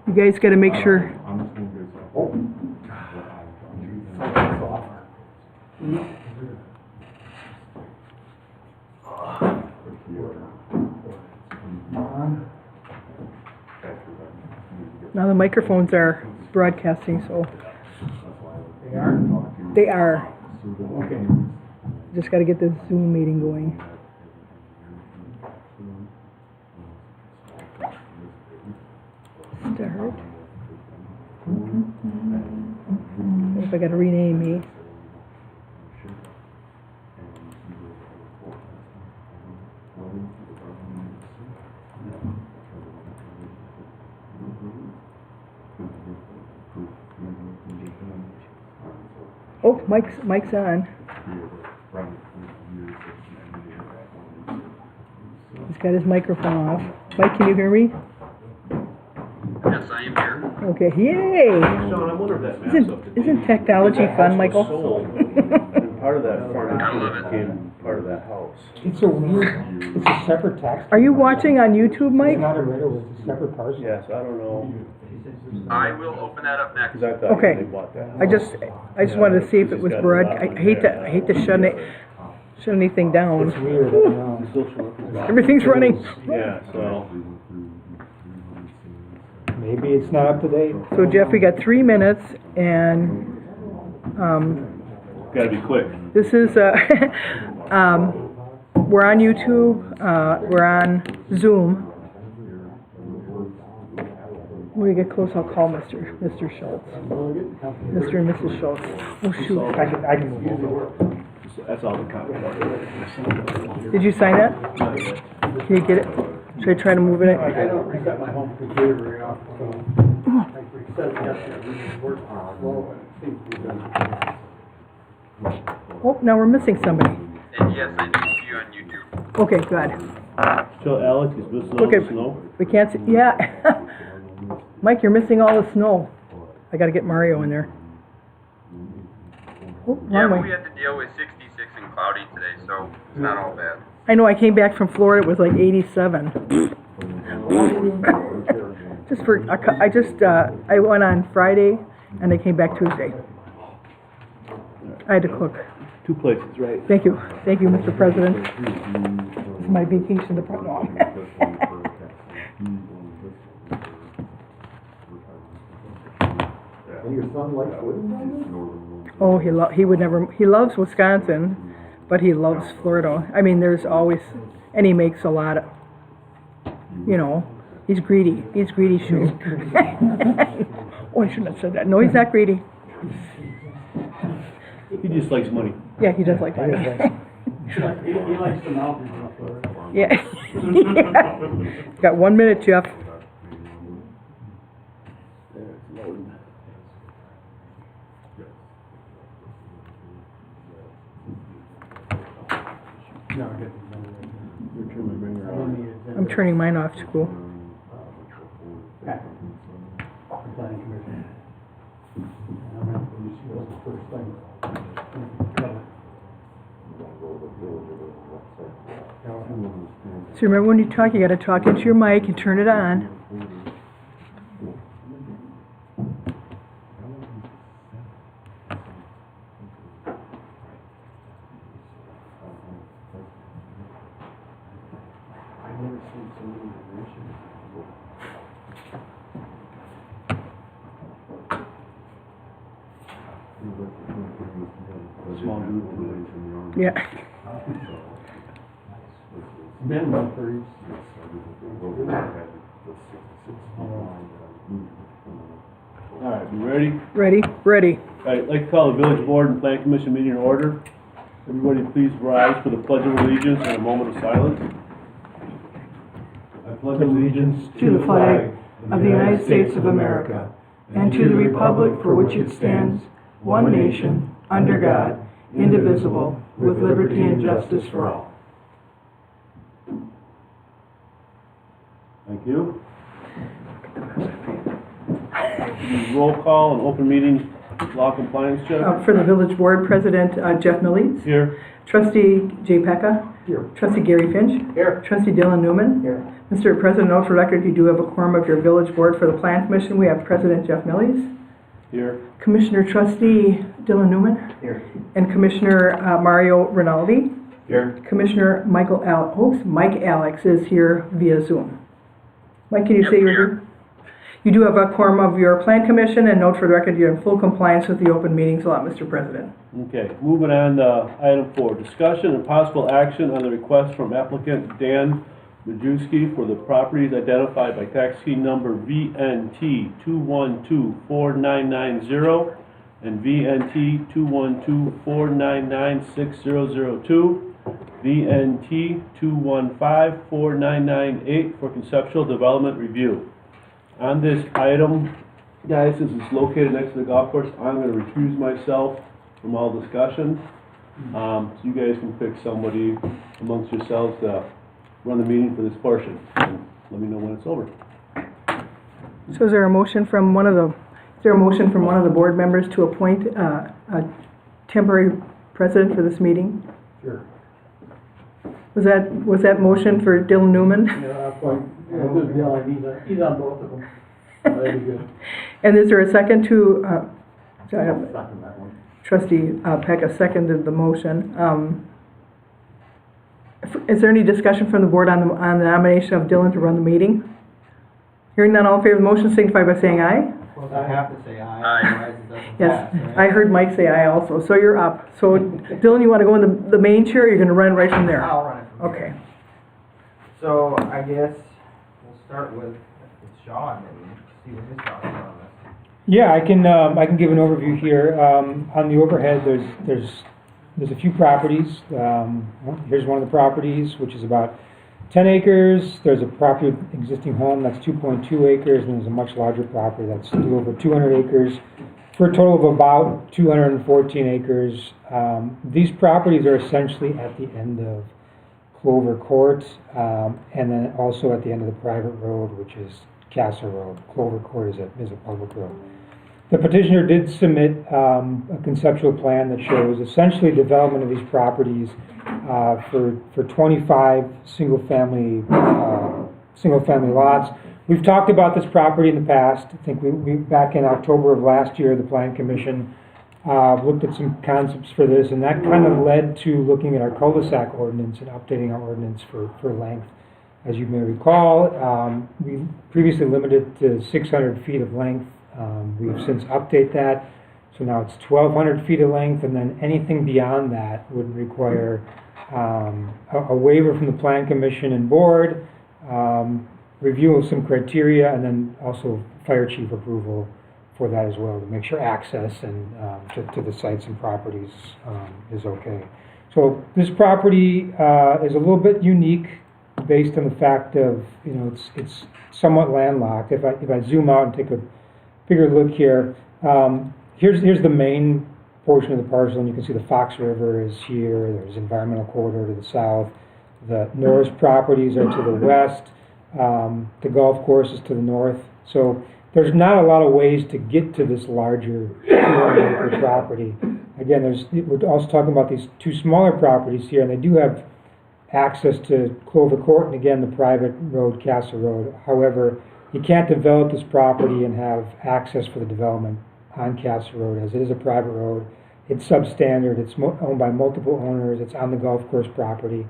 You guys got to make sure. Now the microphones are broadcasting, so. They are? They are. Okay. Just got to get this Zoom meeting going. Start. What if I got to rename me? Oh, Mike's on. He's got his microphone off. Mike, can you hear me? Yes, I am here. Okay, yay! Sean, I wonder if that map's up to date. Isn't technology fun, Michael? And part of that furniture became part of that house. It's a weird, it's a separate tax. Are you watching on YouTube, Mike? It's not a rental, it's a separate parcel. Yes, I don't know. I will open that up next. 'Cause I thought Okay. they bought that I house. just wanted to see if it was broad. I hate to shut anything down. It's weird, I know. Social workers bought it. Everything's running. Yeah, so. Maybe it's not up to date. So Jeff, we got 3 minutes, and Gotta be quick. this is we're on YouTube. We're on Zoom. When we get close, I'll call Mr. Schultz. Mr. and Mrs. Schultz. Oh shoot! I can move over. That's all the comment. Did you sign that? Can you get it? Should I try to move it? I don't reset my home computer very often, so I reset it yesterday, it worked well, I think we've done. Oh, now we're missing somebody. And yes, I do see you on YouTube. Okay, good. So Alex is missing all Okay, the snow? we can't see. Yeah, Mike, you're missing all the snow. I got to get Mario in there. Oh, Yeah, wrong but way. we had to deal with 66 and cloudy today, so it's not all bad. I know. I came back from Florida. It was like 87. Just for I went on Friday, and I came back Tuesday. I had to cook. 2 places, right? Thank you, Mr. President. It's my vacation to no. And your son likes wood? Oh, he would never. He loves Wisconsin, but he loves Florida. I mean, there's always, and he makes a lot of. You know, he's greedy. He's greedy, shoe. Oh, I shouldn't have said that. No, he's not greedy. He just likes money. Yeah, he does like money. He likes the mountains in Florida. Yeah. Got 1 minute, Jeff. I'm turning mine off to cool. Planning commission. I remember when she was the first thing. So remember when you talk, you got to talk into your mic and turn it on. I've never seen so many dimensions. Small group. Yeah. Been one for each. All right, you ready? Ready? Ready. All right, I'd like to call the Village Board and Plan Commission meeting in order. Everybody please rise for the Pledge of Allegiance and a moment of silence. I pledge allegiance To the flag of the United States of America, and to the republic for which it stands, one nation, under God, indivisible, with liberty and justice for all. Thank you. Roll call and open meeting Law compliance check. For the village board, President Jeff Millies, Here. Trustee Jay Pecca, Here. Trustee Gary Finch, Here. Trustee Dylan Newman. Here. Mr. President, note for record, you do have a quorum of your village board for the Plan Commission. We have President Jeff Millies, Here. Commissioner Trustee Dylan Newman, Here. and Commissioner Mario Rinaldi. Here. Commissioner Mike Alex is here via Zoom. Mike, can you Yep, say you're here. here? You do have a quorum of your Plan Commission, and note for the record, you're in full compliance with the open meetings law, Mr. President. Okay, moving on to item 4, discussion and possible action on the request from applicant Dan Majewski for the properties identified by tax key number VNT 2124990 and VNT 21249960002, VNT 2154998 for conceptual development review. On this item, guys, since it's located next to the golf course, I'm gonna recuse myself from all discussion. So you guys can pick somebody amongst yourselves to run the meeting for this portion. And let me know when it's over. So is there a motion from one of the board members to appoint a temporary president for this meeting? Sure. Was that motion for Dylan Newman? Yeah, that's fine. Good deal, he's on both of them. That'd be good. And is there a second to, so I have Second that one. Trustee Pecca seconded the motion. Is there any discussion from the board on the nomination of Dylan to run the meeting? Hearing none, all in favor of the motion signify by saying aye. Well, I have to say aye, Aye. otherwise it doesn't Yes, pass, right? I heard Mike say aye also, so you're up. So Dylan, you want to go in the main chair, or you're going to run right from there? I'll run it from here. Okay. So I guess we'll start with Sean and see what his thoughts are on this. Yeah, I can give an overview here. On the overhead, there's a few properties. Here's one of the properties, which is about 10 acres. There's a property with existing home that's 2.2 acres, and there's a much larger property that's a little over 200 acres, for a total of about 214 acres. These properties are essentially at the end of Clover Court, and then also at the end of the private road, which is Castle Road. Clover Court is a public road. The petitioner did submit a conceptual plan that shows essentially development of these properties for 25 single-family lots. We've talked about this property in the past. I think we back in October of last year, the Plan Commission looked at some concepts for this, and that kind of led to looking at our cul-de-sac ordinance and updating our ordinance for length. As you may recall, we previously limited to 600 feet of length. We've since updated that, so now it's 1,200 feet of length, and then anything beyond that would require a waiver from the Plan Commission and board, review of some criteria, and then also fire chief approval for that as well, to make sure access and to the sites and properties is okay. So this property is a little bit unique based on the fact of, it's somewhat landlocked. If I zoom out and take a bigger look here, here's the main portion of the parcel, and you can see the Fox River is here. There's environmental corridor to the south. The Norris properties are to the west. The golf course is to the north. So there's not a lot of ways to get to this larger 200-acre property. Again, we're also talking about these two smaller properties here, and they do have access to Clover Court and, again, the private road, Castle Road. However, you can't develop this property and have access for the development on Castle Road, as it is a private road. It's substandard. It's owned by multiple owners. It's on the golf course property.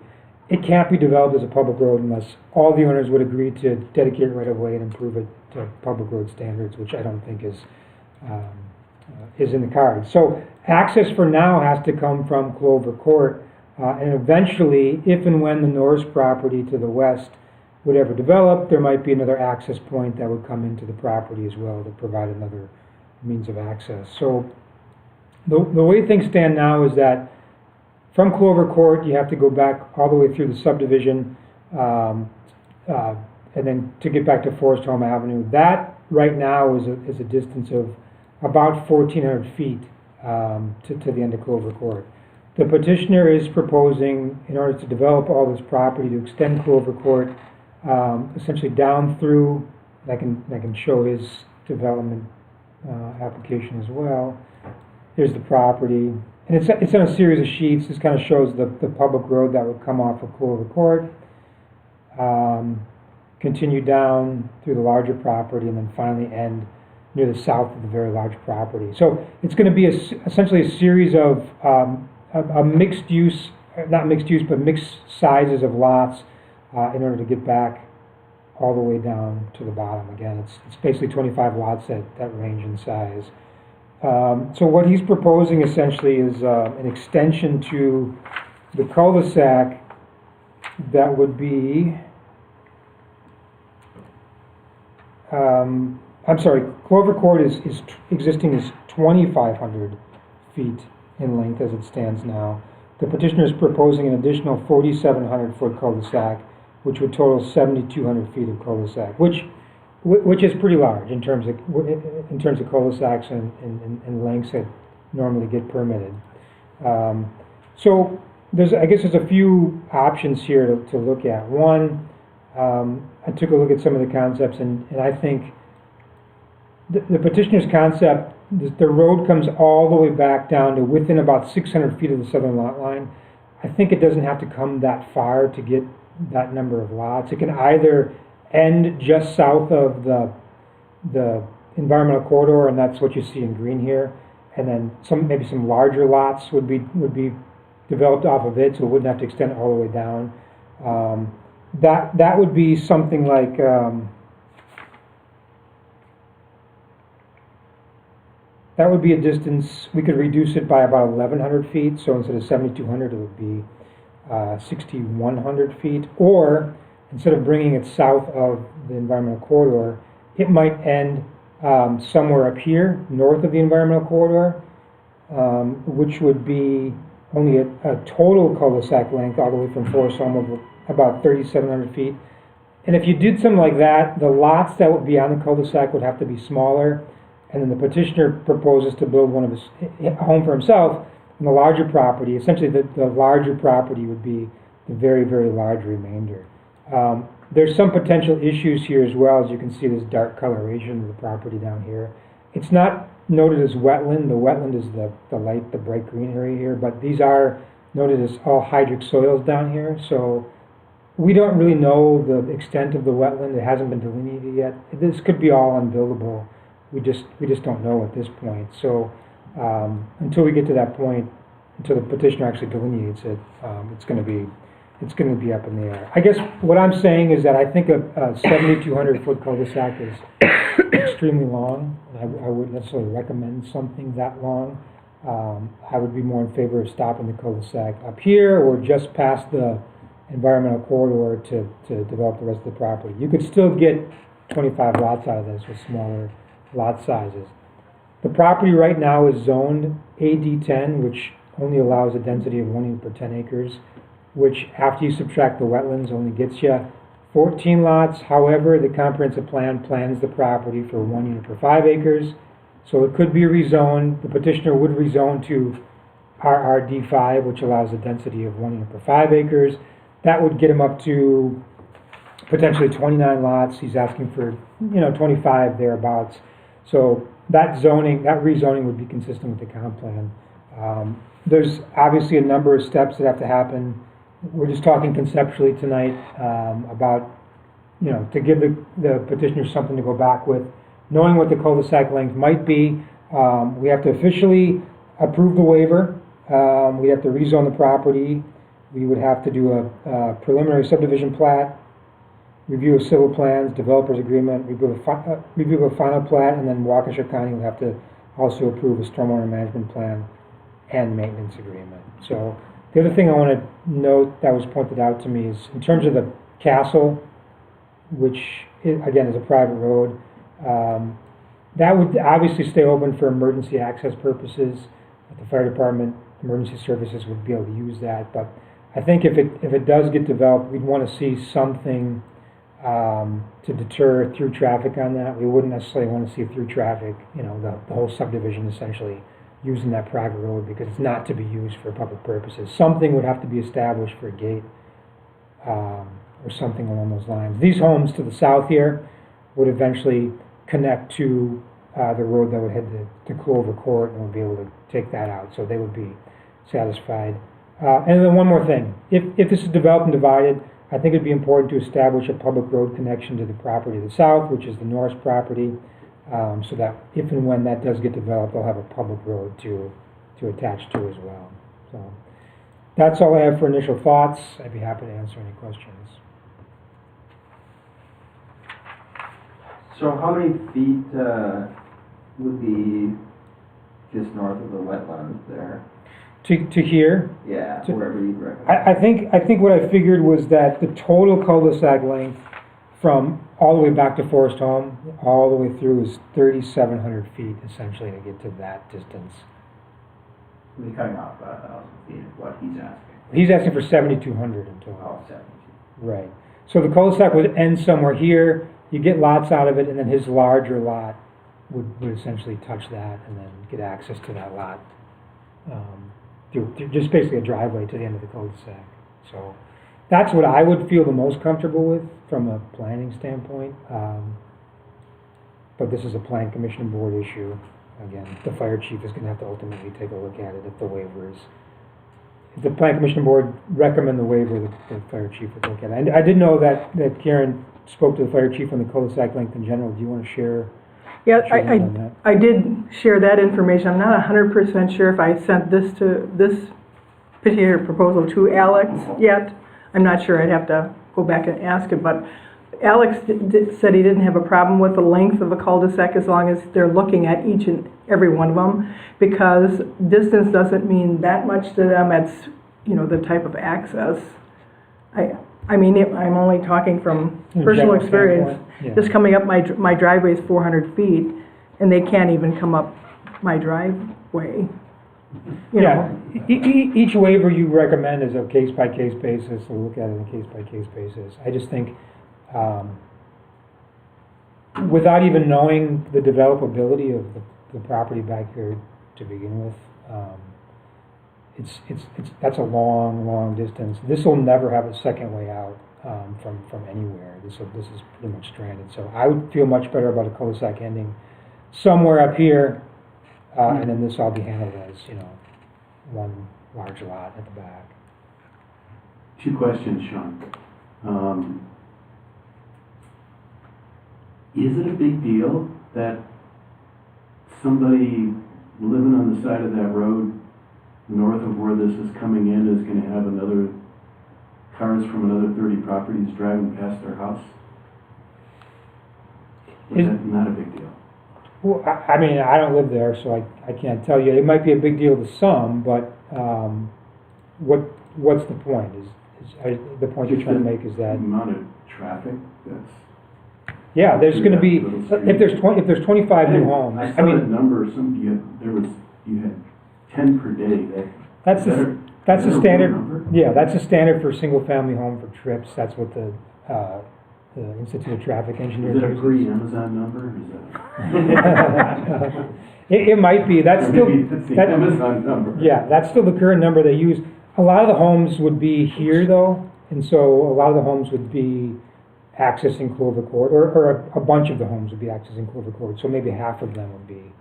It can't be developed as a public road unless all the owners would agree to dedicate right of way and improve it to public road standards, which I don't think is in the cards. So access for now has to come from Clover Court, and eventually, if and when the Norris property to the west would ever develop, there might be another access point that would come into the property as well to provide another means of access. So the way things stand now is that from Clover Court, you have to go back all the way through the subdivision, and then to get back to Forest Home Avenue. That right now is a distance of about 1,400 feet to the end of Clover Court. The petitioner is proposing, in order to develop all this property, to extend Clover Court essentially down through. I can show his development application as well. Here's the property. And it's on a series of sheets. This kind of shows the public road that would come off of Clover Court, continue down through the larger property, and then finally end near the south of the very large property. So it's going to be essentially a series of a mixed use, not mixed use, but mixed sizes of lots in order to get back all the way down to the bottom. Again, it's basically 25 lots that range in size. So what he's proposing essentially is an extension to the cul-de-sac that would be, I'm sorry, Clover Court is existing is 2,500 feet in length as it stands now. The petitioner is proposing an additional 4,700 foot cul-de-sac, which would total 7,200 feet of cul-de-sac, which is pretty large in terms of cul-de-sacs and lengths that normally get permitted. So I guess there's a few options here to look at. One, I took a look at some of the concepts, and I think the petitioner's concept, the road comes all the way back down to within about 600 feet of the southern lot line. I think it doesn't have to come that far to get that number of lots. It can either end just south of the environmental corridor, and that's what you see in green here, and then maybe some larger lots would be developed off of it, so it wouldn't have to extend all the way down. That would be something like that would be a distance. We could reduce it by about 1,100 feet, so instead of 7,200 it would be 6,100 feet, or instead of bringing it south of the environmental corridor, it might end somewhere up here, north of the environmental corridor, which would be only a total cul-de-sac length all the way from Forest Home of about 3,700 feet. And if you did something like that, the lots that would be on the cul-de-sac would have to be smaller, and then the petitioner proposes to build a home for himself on the larger property. Essentially, the larger property would be the very, very large remainder. There's some potential issues here as well. As you can see, this dark coloration of the property down here. It's not noted as wetland. The wetland is the bright green area here, but these are noted as all hydric soils down here. So we don't really know the extent of the wetland. It hasn't been delineated yet. This could be all unbuildable. We just don't know at this point. So until we get to that point, until the petitioner actually delineates it, it's going to be up in the air. I guess what I'm saying is that I think a 7,200 foot cul-de-sac is extremely long. I wouldn't necessarily recommend something that long. I would be more in favor of stopping the cul-de-sac up here or just past the environmental corridor to develop the rest of the property. You could still get 25 lots out of this with smaller lot sizes. The property right now is zoned AD10, which only allows a density of 1 unit per 10 acres, which after you subtract the wetlands only gets you 14 lots. However, the comprehensive plan plans the property for 1 unit per 5 acres, so it could be rezoned. The petitioner would rezone to RRD5, which allows a density of 1 unit per 5 acres. That would get him up to potentially 29 lots. He's asking for 25 thereabouts. So that rezoning would be consistent with the comp plan. There's obviously a number of steps that have to happen. We're just talking conceptually tonight about, to give the petitioner something to go back with. Knowing what the cul-de-sac length might be, we have to officially approve the waiver. We have to rezone the property. We would have to do a preliminary subdivision plat, review of civil plans, developer's agreement, review of a final plat, and then Waukesha County will have to also approve a stormwater management plan and maintenance agreement. So the other thing I want to note that was pointed out to me is in terms of the castle, which again is a private road, that would obviously stay open for emergency access purposes. The fire department, emergency services would be able to use that. But I think if it does get developed, we'd want to see something to deter through traffic on that. We wouldn't necessarily want to see through traffic, the whole subdivision essentially using that private road because it's not to be used for public purposes. Something would have to be established for a gate or something along those lines. These homes to the south here would eventually connect to the road that would head to Clover Court, and would be able to take that out, so they would be satisfied. And then one more thing, if this is developed and divided, I think it'd be important to establish a public road connection to the property to the south, which is the Norris property, so that if and when that does get developed, they'll have a public road to attach to as well. So that's all I have for initial thoughts. I'd be happy to answer any questions. So how many feet, would be just north of the wetlands there? To here, Yeah, To- wherever you'd recommend. I think what I figured was that the total cul-de-sac length from all the way back to Forest Home, all the way through is 3,700 feet essentially to get to that distance. We'll be cutting off about 1,000 feet is what he's asking. He's asking for 7,200 in total. Oh, 70. Right. So the cul-de-sac would end somewhere here, you get lots out of it, and then his larger lot would essentially touch that and then get access to that lot. Through just basically a driveway to the end of the cul-de-sac. So that's what I would feel the most comfortable with from a planning standpoint. But this is a plan commission board issue. Again, the fire chief is gonna have to ultimately take a look at it if the waiver is, if the plan commission board recommend the waiver, the fire chief would look at it. And I did know that Karen spoke to the fire chief on the cul-de-sac length in general. Do you wanna share? Yeah, Sure, on that. I did share that information. I'm not 100% sure if I sent this particular proposal to Alex yet. I'm not sure, I'd have to go back and ask him, but Alex said he didn't have a problem with the length of a cul-de-sac as long as they're looking at each and every one of them, because distance doesn't mean that much to them. It's, the type of access. I mean, I'm only talking from In personal general experience. standpoint, yeah. Just coming up my driveway is 400 feet, and they can't even come up my driveway. You Yeah, know, each waiver you recommend is a case-by-case basis, so we'll look at it on a case-by-case basis. I just think, without even knowing the developability of the property back here to begin with, that's a long distance. This will never have a second way out, from anywhere. This is pretty much stranded. So I would feel much better about a cul-de-sac ending somewhere up here, and then this all be handled as, one large lot at the back. Two questions, Sean. Is it a big deal that somebody living on the side of that road north of where this is coming in is gonna have cars from another 30 properties driving past their house? Is that not a big deal? Well, I mean, I don't live there, so I can't tell you. It might be a big deal to some, but what's the point? The point you're trying to make is The that, amount of traffic that's... yeah, there's going to be, Little street. if there's 25 new homes, I I saw that mean, number, you had 10 per day. that's Is that the a- that's is the that a real standard. number? Yeah, that's the standard for a single-family home for trips. That's what the Institute of Traffic Engineers Is it a uses. pre-Amazon number, or is that? It might be. That's Or still maybe it's the that- Amazon number. Yeah, that's still the current number they use. A lot of the homes would be here though, and so a lot of the homes would be accessing Clover Court, or a bunch of the homes would be accessing Clover Court, so maybe half of them would be.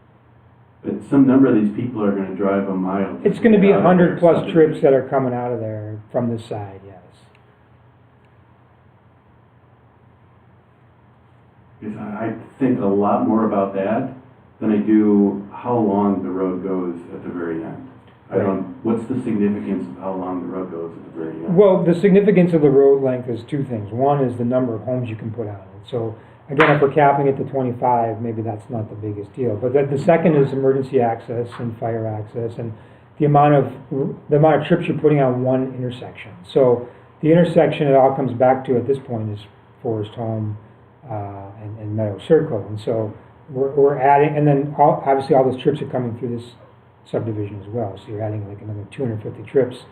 But some number of these people are gonna drive a mile. It's gonna be to get out of 100 their plus subdivision. trips that are coming out of there from this side, yes. Because I think a lot more about that than I do how long the road goes at the very end. What's the significance of how long the road goes at the very end? Well, the significance of the road length is two things. One is the number of homes you can put on it. So again, if we're capping it to 25, maybe that's not the biggest deal. But the second is emergency access and fire access, and the amount of trips you're putting on one intersection. So the intersection it all comes back to at this point is Forest Home and Meadow Circle. And so we're adding, and then obviously all those trips are coming through this subdivision as well. So you're adding like another 250 trips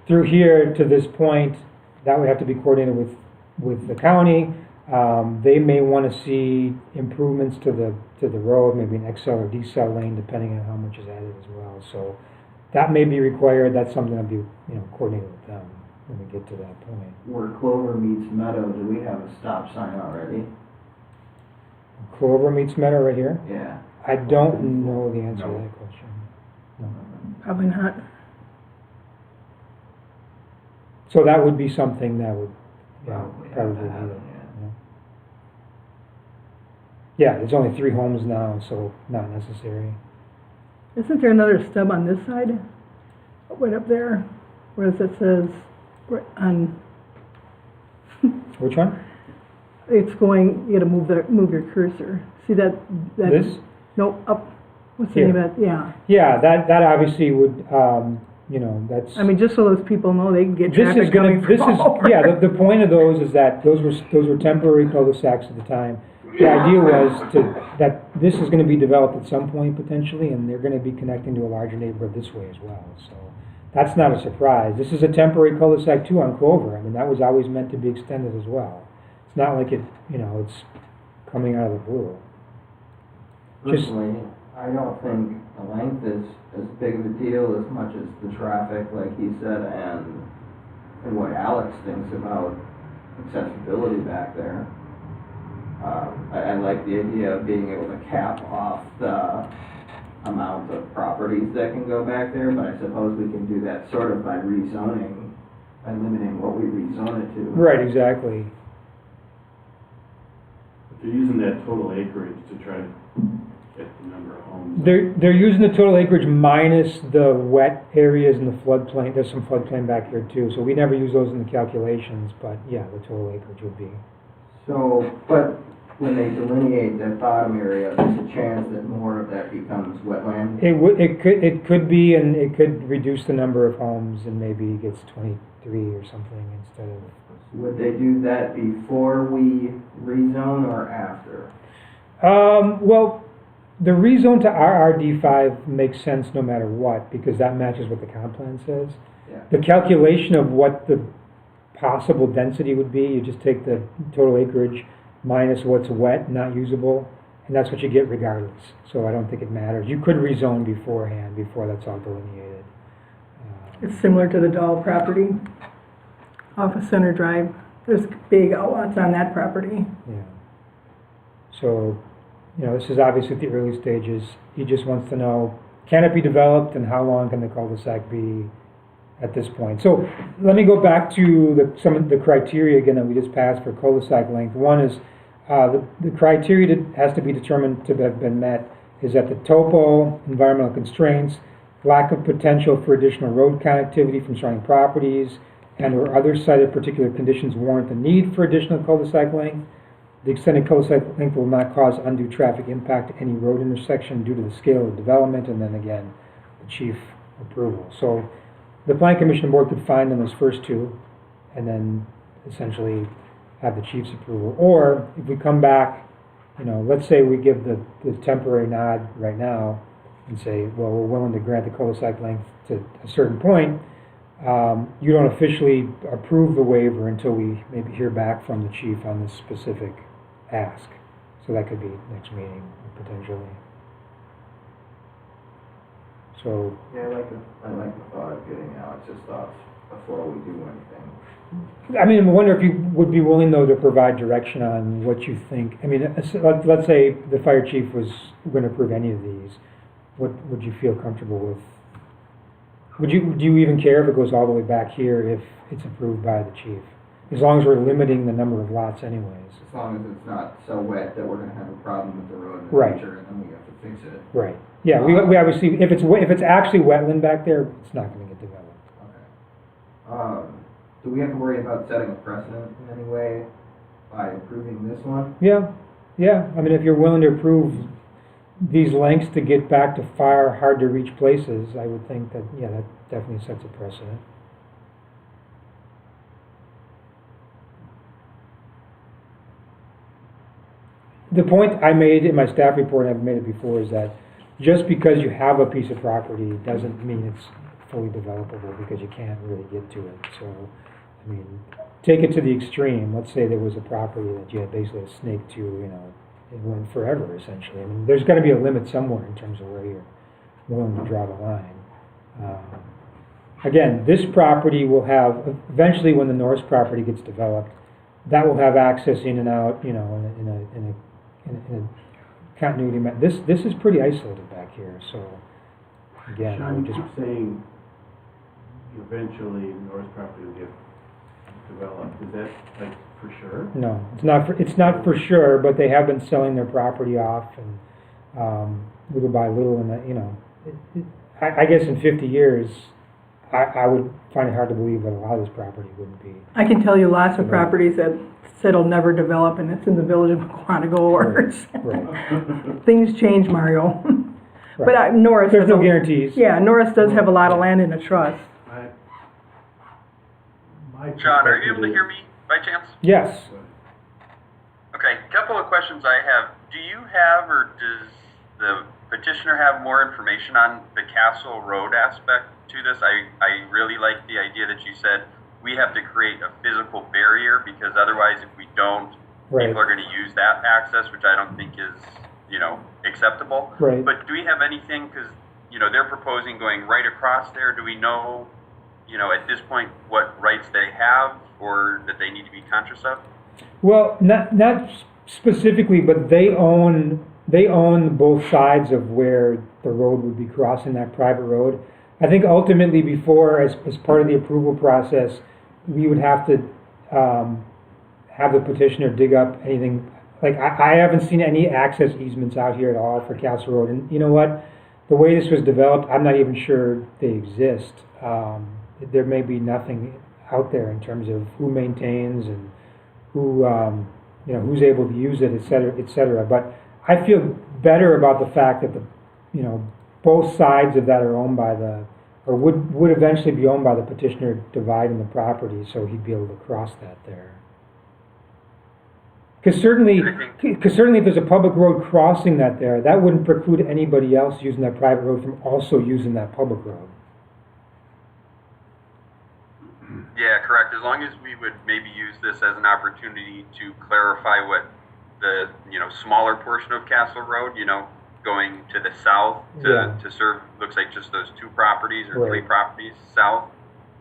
through here to this point. That would have to be coordinated with the county. They may want to see improvements to the road, maybe an XL or decel lane, depending on how much is added as well. So that may be required. That's something that'll be coordinated with them when we get to that point. Where Clover meets Meadow, do we have a stop sign already? Clover meets Meadow right here. Yeah. I don't know the answer to that question. No. Probably not. So that would be something that would, yeah, Probably have probably to be happen, it. Yeah, there's only 3 homes now, so not necessary. Isn't there another stub on this side? Right up there, where it says, right on, Which one? it's going, you gotta move your cursor. See that? This? No, up, what's the Here. name of it? Yeah. Yeah, that obviously would, you know, that's. I mean, just so those people know they can get This is traffic gonna, coming this from is, all over. yeah, the point of those is that those were temporary cul-de-sacs at the time. The idea was that this is gonna be developed at some point potentially, and they're gonna be connecting to a larger neighborhood this way as well, so. That's not a surprise. This is a temporary cul-de-sac too on Clover. I mean, that was always meant to be extended as well. It's not like it, you know, it's coming out of the blue. Just- Personally, I don't think the length is as big of a deal as much as the traffic, like he said, and what Alex thinks about accessibility back there. I like the idea of being able to cap off the amount of properties that can go back there, but I suppose we can do that sort of by rezoning, by limiting what we rezone it to. Right, exactly. They're using that total acreage to try to get the number of homes. They're using the total acreage minus the wet areas and the floodplain. There's some floodplain back here too, so we never use those in the calculations, but yeah, the total acreage would be. So, but when they delineate that bottom area, there's a chance that more of that becomes wetland? It could be, and it could reduce the number of homes and maybe it gets 23 or something instead of. Would they do that before we rezone or after? Well, the rezone to RRD5 makes sense no matter what, because that matches what the comp plan says. Yeah. The calculation of what the possible density would be, you just take the total acreage minus what's wet, not usable, and that's what you get regardless. So I don't think it matters. You could rezone beforehand, before that's all delineated. It's similar to the Dahl property off of Center Drive. There's big outlots on that property. Yeah. So, you know, this is obviously at the early stages. He just wants to know, can it be developed and how long can the cul-de-sac be at this point? So let me go back to some of the criteria again that we just passed for cul-de-sac length. One is the criteria that has to be determined to have been met is that the topo, environmental constraints, lack of potential for additional road connectivity from surrounding properties, and or other cited particular conditions warrant the need for additional cul-de-sac length. The extended cul-de-sac length will not cause undue traffic impact to any road intersection due to the scale of development, and then again, the chief approval. So the Plan Commission Board could find on those first two, and then essentially have the chief's approval. Or if we come back, you know, let's say we give the temporary nod right now and say, well, we're willing to grant the cul-de-sac length to a certain point. You don't officially approve the waiver until we maybe hear back from the chief on this specific ask. So that could be next meeting, potentially. So, Yeah, I like the thought of getting Alex's thoughts before we do anything. I mean, I wonder if you would be willing, though, to provide direction on what you think. I mean, let's say the fire chief was going to approve any of these. What would you feel comfortable with? Do you even care if it goes all the way back here if it's approved by the chief? As long as we're limiting the number of lots anyways. As long as it's not so wet that we're gonna have a problem with the road in the Right. future, and then we have to fix it. Right. Yeah, we obviously, if it's actually wetland back there, it's not going to get developed. Okay. Do we have to worry about setting a precedent in any way by approving this one? Yeah. I mean, if you're willing to approve these lengths to get back to far, hard to reach places, I would think that, yeah, that definitely sets a precedent. The point I made in my staff report, and I've made it before, is that just because you have a piece of property doesn't mean it's fully developable, because you can't really get to it. So, I mean, take it to the extreme. Let's say there was a property that you had basically a snake to, you know, it went forever, essentially. I mean, there's got to be a limit somewhere in terms of where you're willing to draw the line. Again, this property will have, eventually when the Norris property gets developed, that will have access in and out, you know, in a continuity, this is pretty isolated back here, so, again, I Sean, would you just, keep saying eventually Norris property will get developed. Is that like for sure? no, it's not for sure, but they have been selling their property off and, little by little, and that, you know, I guess in 50 years, I would find it hard to believe that a lot of this property wouldn't be. I can tell you lots of properties that said will never develop, and it's in the village of Quantico or Right. things change, Mario. But Right. Norris. There's no has a- guarantees. Yeah, Norris does have a lot of land in a trust. My Sean, are you able to perspective hear me by chance? Yes. Okay, couple of questions I have. Do you have, or does the petitioner have more information on the Castle Road aspect to this? I really like the idea that you said we have to create a physical barrier, because otherwise if we don't, Right. people are gonna use that access, which I don't think is, acceptable. Right. But do we have anything, because, they're proposing going right across there, do we know, at this point, what rights they have, or that they need to be conscious of? Well, not specifically, but they own both sides of where the road would be crossing, that private road. I think ultimately before, as part of the approval process, we would have to have the petitioner dig up anything. Like, I haven't seen any access easements out here at all for Castle Road. And you know what? The way this was developed, I'm not even sure they exist. There may be nothing out there in terms of who maintains and who, who's able to use it, et cetera, et cetera. But I feel better about the fact that both sides of that are owned by or would eventually be owned by the petitioner dividing the property, so he'd be able to cross that there. Because certainly if there's a public road crossing that there, that wouldn't preclude anybody else using that private road from also using that public road. Yeah, correct. As long as we would maybe use this as an opportunity to clarify what the, smaller portion of Castle Road, going to the south to serve, looks like just those two properties or three properties south,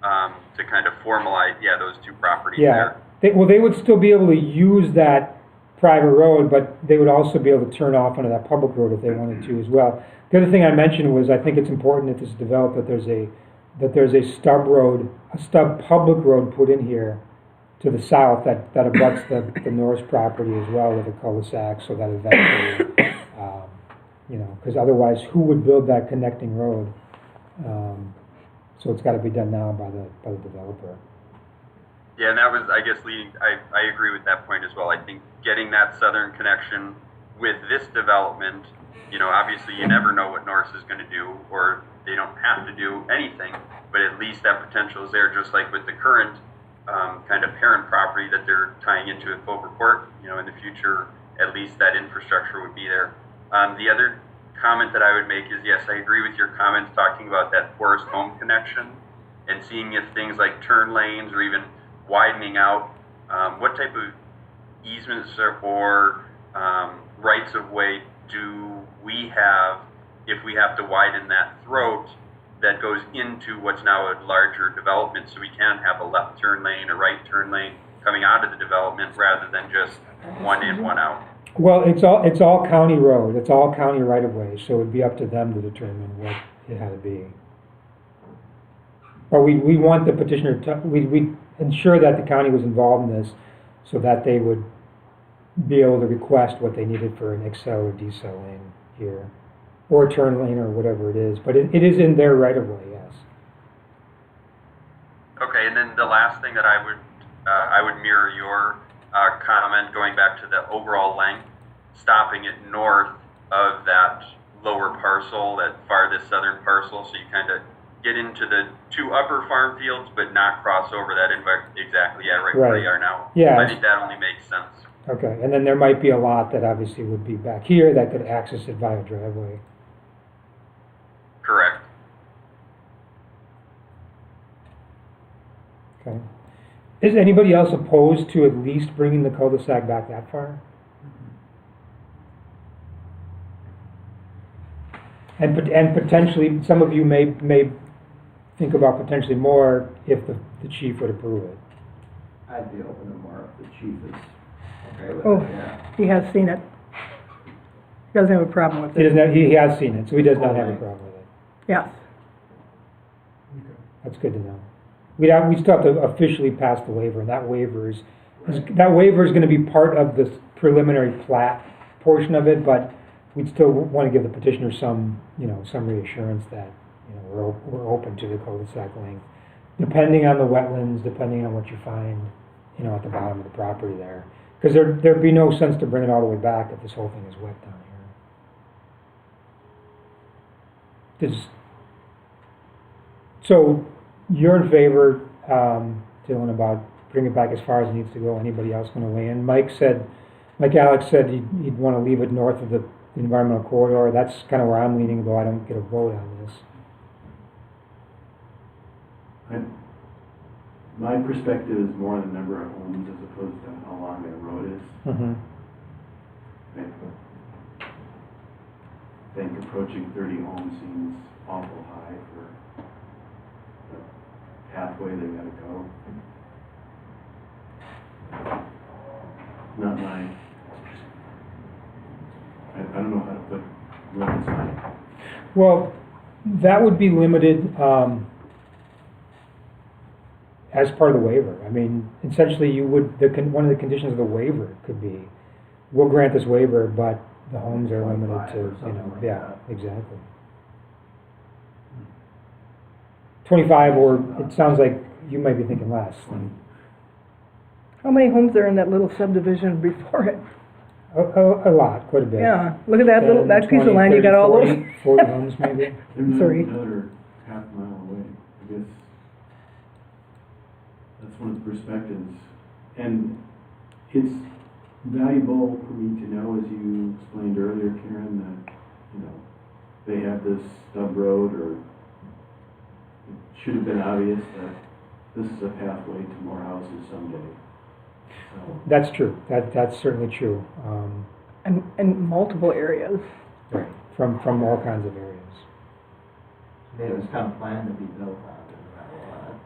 to kind of formalize, those two properties there. They would still be able to use that private road, but they would also be able to turn off onto that public road if they wanted to as well. The other thing I mentioned was, I think it's important that this is developed, that there's a stub public road put in here to the south that abuts the Norris property as well with a cul-de-sac, so that eventually, because otherwise, who would build that connecting road? So it's got to be done now by the developer. Yeah, and that was, I guess, I agree with that point as well. I think getting that southern connection with this development, obviously you never know what Norris is going to do, or they don't have to do anything, but at least that potential is there, just like with the current kind of parent property that they're tying into at Clover Court. In the future, at least that infrastructure would be there. The other comment that I would make is, yes, I agree with your comments talking about that forest home connection and seeing if things like turn lanes or even widening out, what type of easements or rights of way do we have if we have to widen that throat that goes into what's now a larger development, so we can have a left turn lane, a right turn lane coming out of the development rather than just one in, one out. Well, it's all county road. It's all county right of way, so it'd be up to them to determine what it had to be. But we want the petitioner we ensure that the county was involved in this, so that they would be able to request what they needed for an excel or decel lane here, or a turn lane or whatever it is. But it is in their right of way, yes. Okay, and then the last thing that I would mirror your comment, going back to the overall length, stopping it north of that lower parcel, that farthest southern parcel, so you kind of get into the two upper farm fields, but not cross over that exactly, right where they are now. Yeah. I think that only makes sense. Okay, and then there might be a lot that obviously would be back here that could access it via driveway. Correct. Okay. Is anybody else opposed to at least bringing the cul-de-sac back that far? And potentially, some of you may think about potentially more if the chief would approve it. I'd be open to more if the chief is okay with Oh, it, yeah. he has seen it. He doesn't have a problem with He it. doesn't have, he has seen it, so he does not have a problem with it. Yes. That's good to know. We still have to officially pass the waiver, and that waiver is gonna be part of the preliminary plat portion of it, but we'd still wanna give the petitioner some, some reassurance that, we're open to the cul-de-sac length, depending on the wetlands, depending on what you find, at the bottom of the property there. Because there'd be no sense to bring it all the way back if this whole thing is wet down here. So, you're in favor, Dylan, about bringing it back as far as it needs to go. Anybody else want to weigh in? Like Alex said, he'd want to leave it north of the environmental corridor. That's kind of where I'm leaning, though I don't get a vote on this. My perspective is more the number of homes as opposed to how long that road is. Mm-hmm. I think approaching 30 homes seems awful high for the pathway they gotta go. Not mine. I don't know how to put limits on it. Well, that would be limited as part of the waiver. I mean, essentially, one of the conditions of the waiver could be, we'll grant this waiver, but the homes are limited to, 25 or something like yeah, that. exactly. 25, or it sounds like you might be thinking less. How many homes are in that little subdivision before it? A lot, quite a bit. Yeah, look at that little, 10, that piece of 20, land, you 30, got all 40, those. 40 homes maybe. They're Sorry. another half mile away. I guess that's one of the perspectives. And it's valuable for me to know, as you explained earlier, Karen, that, they have this stub road, or it should have been obvious that this is a pathway to more houses someday. So, That's true. That's certainly true. And multiple areas. Right. From all kinds of areas. It was kind of planned to be built on it.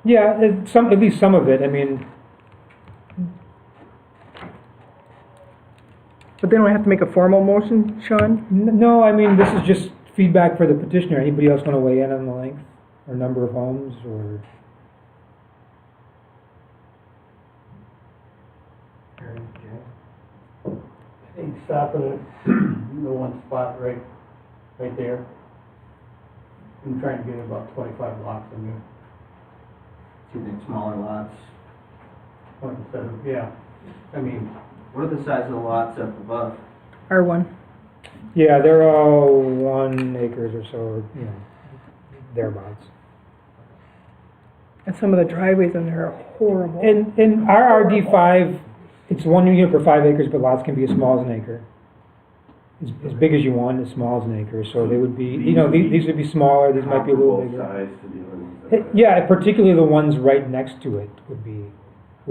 Yeah, at least some of it. I mean, But they don't have to make a formal motion, Sean? no. I mean, this is just feedback for the petitioner. Anybody else want to weigh in on the length or number of homes or? I think stopping at the one spot right there. I'm trying to get about 25 lots in there. Do you think smaller lots? Instead of, yeah, I mean, What are the size of the lots up above? R1. Yeah, they're all 1 acres or so, or, thereabouts. And some of the driveways in there are horrible. In our RD5, it's 1 unit per 5 acres, but lots can be as small as an acre. As big as you want, as small as an acre. So they would be, these would be smaller. These might be a little comparable bigger. size to the other ones that are- Yeah, particularly the ones right next to it would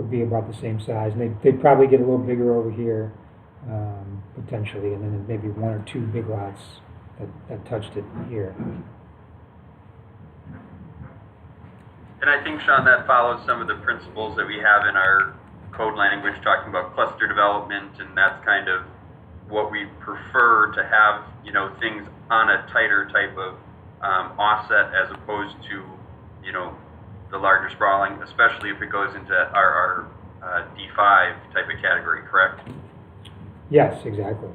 be about the same size, and they'd probably get a little bigger over here, potentially, and then maybe 1 or 2 big lots that touched it here. And I think, Sean, that follows some of the principles that we have in our code language, talking about cluster development, and that's kind of what we prefer to have, things on a tighter type of offset as opposed to, the larger sprawling, especially if it goes into our D5 type of category, correct? Yes, exactly.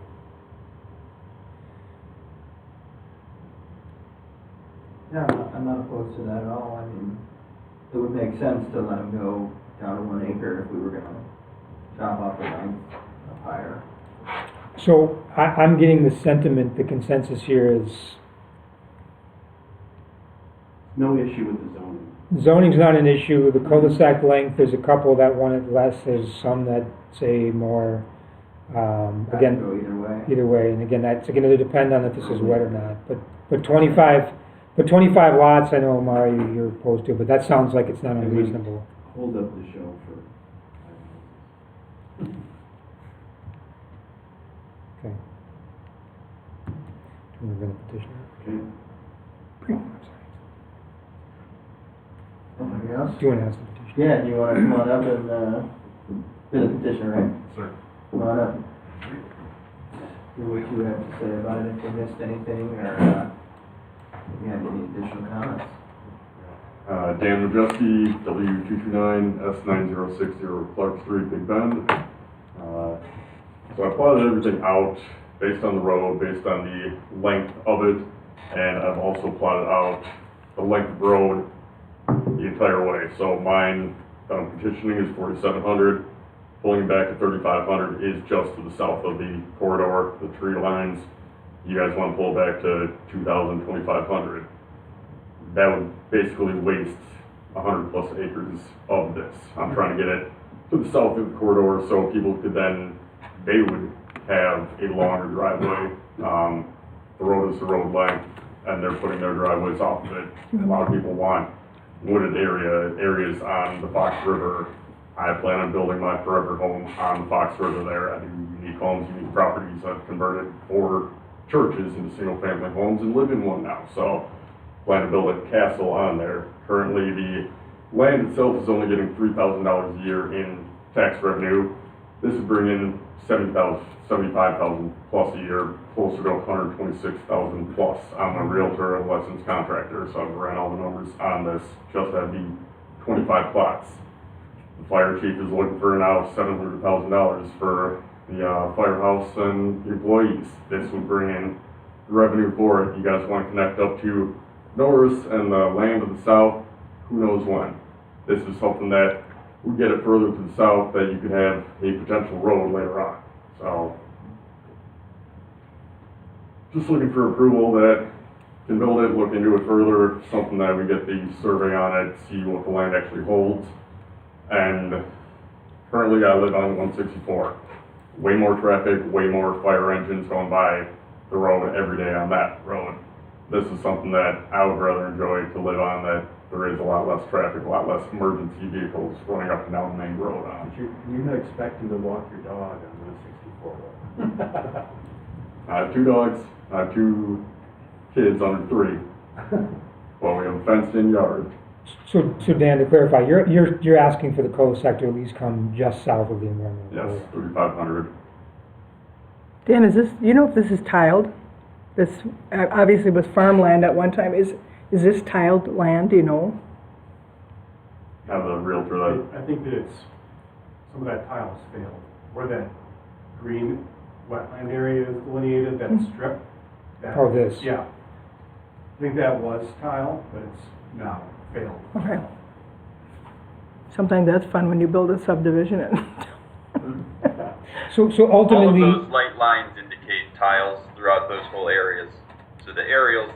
Yeah, I'm not opposed to that at all. I mean, it would make sense to let them go down to 1 acre if we were gonna chop off the length up higher. So I'm getting the sentiment, the consensus here is No issue with the zoning. zoning's not an issue. The cul-de-sac length, there's a couple that want it less. There's some that say more. That could Again, go either way. either way, and again, that's going to depend on if this is wet or not. But 25 lots, I know, Mari, you're opposed to, but that sounds like it's not unreasonable. Hold up the show for 5 minutes. Okay. Do you want to bring the petitioner? Okay? Anybody else? Do you want to ask the petitioner? Yeah, do you wanna come on up and, be the petitioner, right? Sir. Come on up. hear what you have to say about it, if we missed anything, or, if you have any additional comments. Dan Majeski, W229S9060 Clark Street, Big Bend. So I plotted everything out based on the road, based on the length of it, and I've also plotted out the length of road the entire way. So mine that I'm petitioning is 4,700. Pulling back to 3,500 is just to the south of the corridor, the tree lines. You guys want to pull it back to 2,000, 2,500. That would basically waste 100 plus acres of this. I'm trying to get it to the south of the corridor so people could then, they would have a longer driveway. The road is the road length, and they're putting their driveways off of it. A lot of people want wooded areas on the Fox River. I plan on building my forever home on the Fox River there. I do unique homes, unique properties. I've converted 4 churches into single family homes and live in one now. So plan to build a castle on there. Currently the land itself is only getting $3,000 a year in tax revenue. This would bring in 75,000 plus a year, closer to 126,000 plus. I'm a realtor and licensed contractor, so I've ran all the numbers on this. Just have the 25 plots. The fire chief is looking for now $700,000 for the firehouse and employees. This would bring in revenue for it. You guys want to connect up to Norris and the land to the south, who knows when. This is something that would get it further to the south that you could have a potential road later on. So, just looking for approval that can build it, look into it further, something that we get the survey on it, see what the land actually holds. And currently I live on 164. Way more traffic, way more fire engines going by the road every day on that road. This is something that I would rather enjoy to live on, that there is a lot less traffic, a lot less emergency vehicles running up and down the main road on. But you're not expecting to walk your dog on 164. I have 2 dogs, I have 2 kids under 3. Well, we have a fenced in yard. So Dan, to clarify, you're asking for the cul-de-sac to at least come just south of the environmental Yes, corridor. 3,500. Dan, is this, you know if this is tiled? This obviously was farmland at one time. Is this tiled land, do you know? I have a realtor that, I think that it's, some of that tile has failed. Where that green wetland area is delineated, that strip. that- Oh, this. Yeah. I think that was tile, but it's now failed. Okay. Sometimes that's fun when you build a subdivision and So All of ultimately, those light lines indicate tiles throughout those whole areas. So the aerials,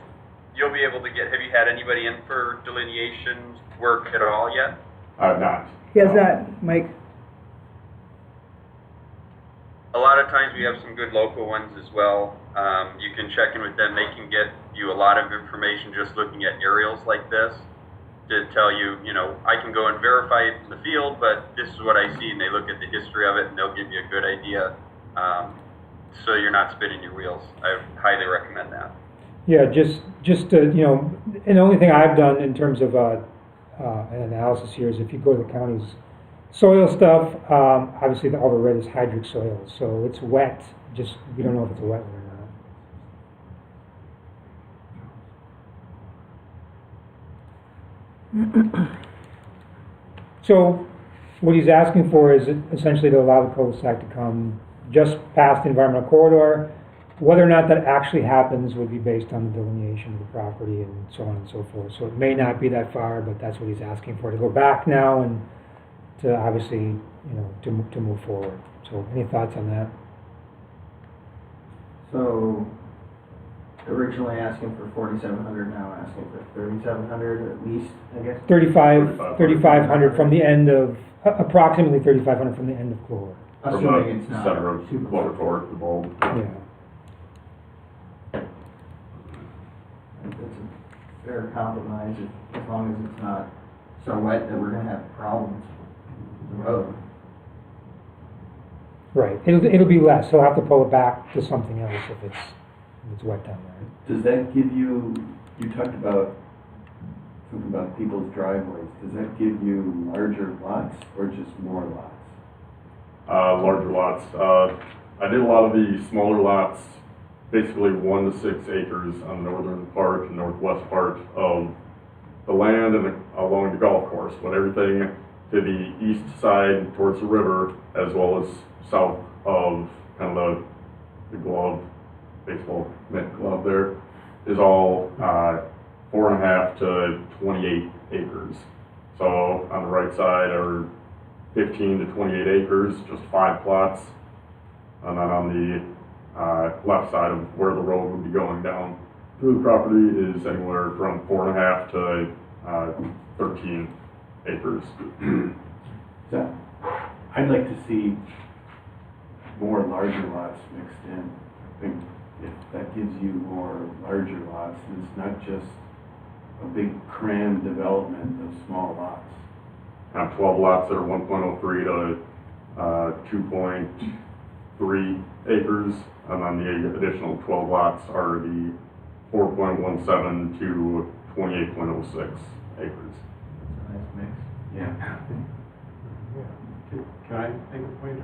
you'll be able to get, have you had anybody in for delineation work at all yet? I have not. he has that, Mike. A lot of times we have some good local ones as well. You can check in with them. They can get you a lot of information just looking at aerials like this to tell you, you know, I can go and verify it in the field, but this is what I see, and they look at the history of it and they'll give you a good idea. So you're not spinning your wheels. I highly recommend that. yeah, just you know, and the only thing I've done in terms of an analysis here is if you go to the county's soil stuff, obviously all the red is hydric soil, so it's wet. Just we don't know if it's a wetland or not. So what he's asking for is essentially to allow the cul-de-sac to come just past the environmental corridor. Whether or not that actually happens would be based on the delineation of the property and so on and so forth. So it may not be that far, but that's what he's asking for, to go back now and to obviously, you know, to move forward. So any thoughts on that? So, originally asking for 4,700, now asking for 3,700 at least, I guess? 3,500 from the end of, approximately 3,500 from the end of Clover. Assuming it's not Center of super Clover far. Court, the bulb. Yeah. I think that's a fair compromise, as long as it's not so wet that we're gonna have problems with the road. Right. It'll be less. He'll have to pull it back to something else if it's wet down there. Does that give you, you talked about something about people's driveways, does that give you larger lots or just more lots? Larger lots. I did a lot of the smaller lots, basically 1 to 6 acres on the northern part and northwest part of the land and along the golf course, but everything to the east side towards the river, as well as south of kind of the glove, baseball mitt glove there, is all 4.5 to 28 acres. So on the right side are 15 to 28 acres, just 5 plots. And then on the left side of where the road would be going down through the property is anywhere from 4.5 to 13 acres. So, I'd like to see more larger lots mixed in. I think if that gives you more larger lots, and it's not just a big crammed development of small lots. I have 12 lots that are 1.03 to 2.3 acres, and then the additional 12 lots are the 4.17 to 28.06 acres. It's a nice mix. Yeah. Can I make a point, or?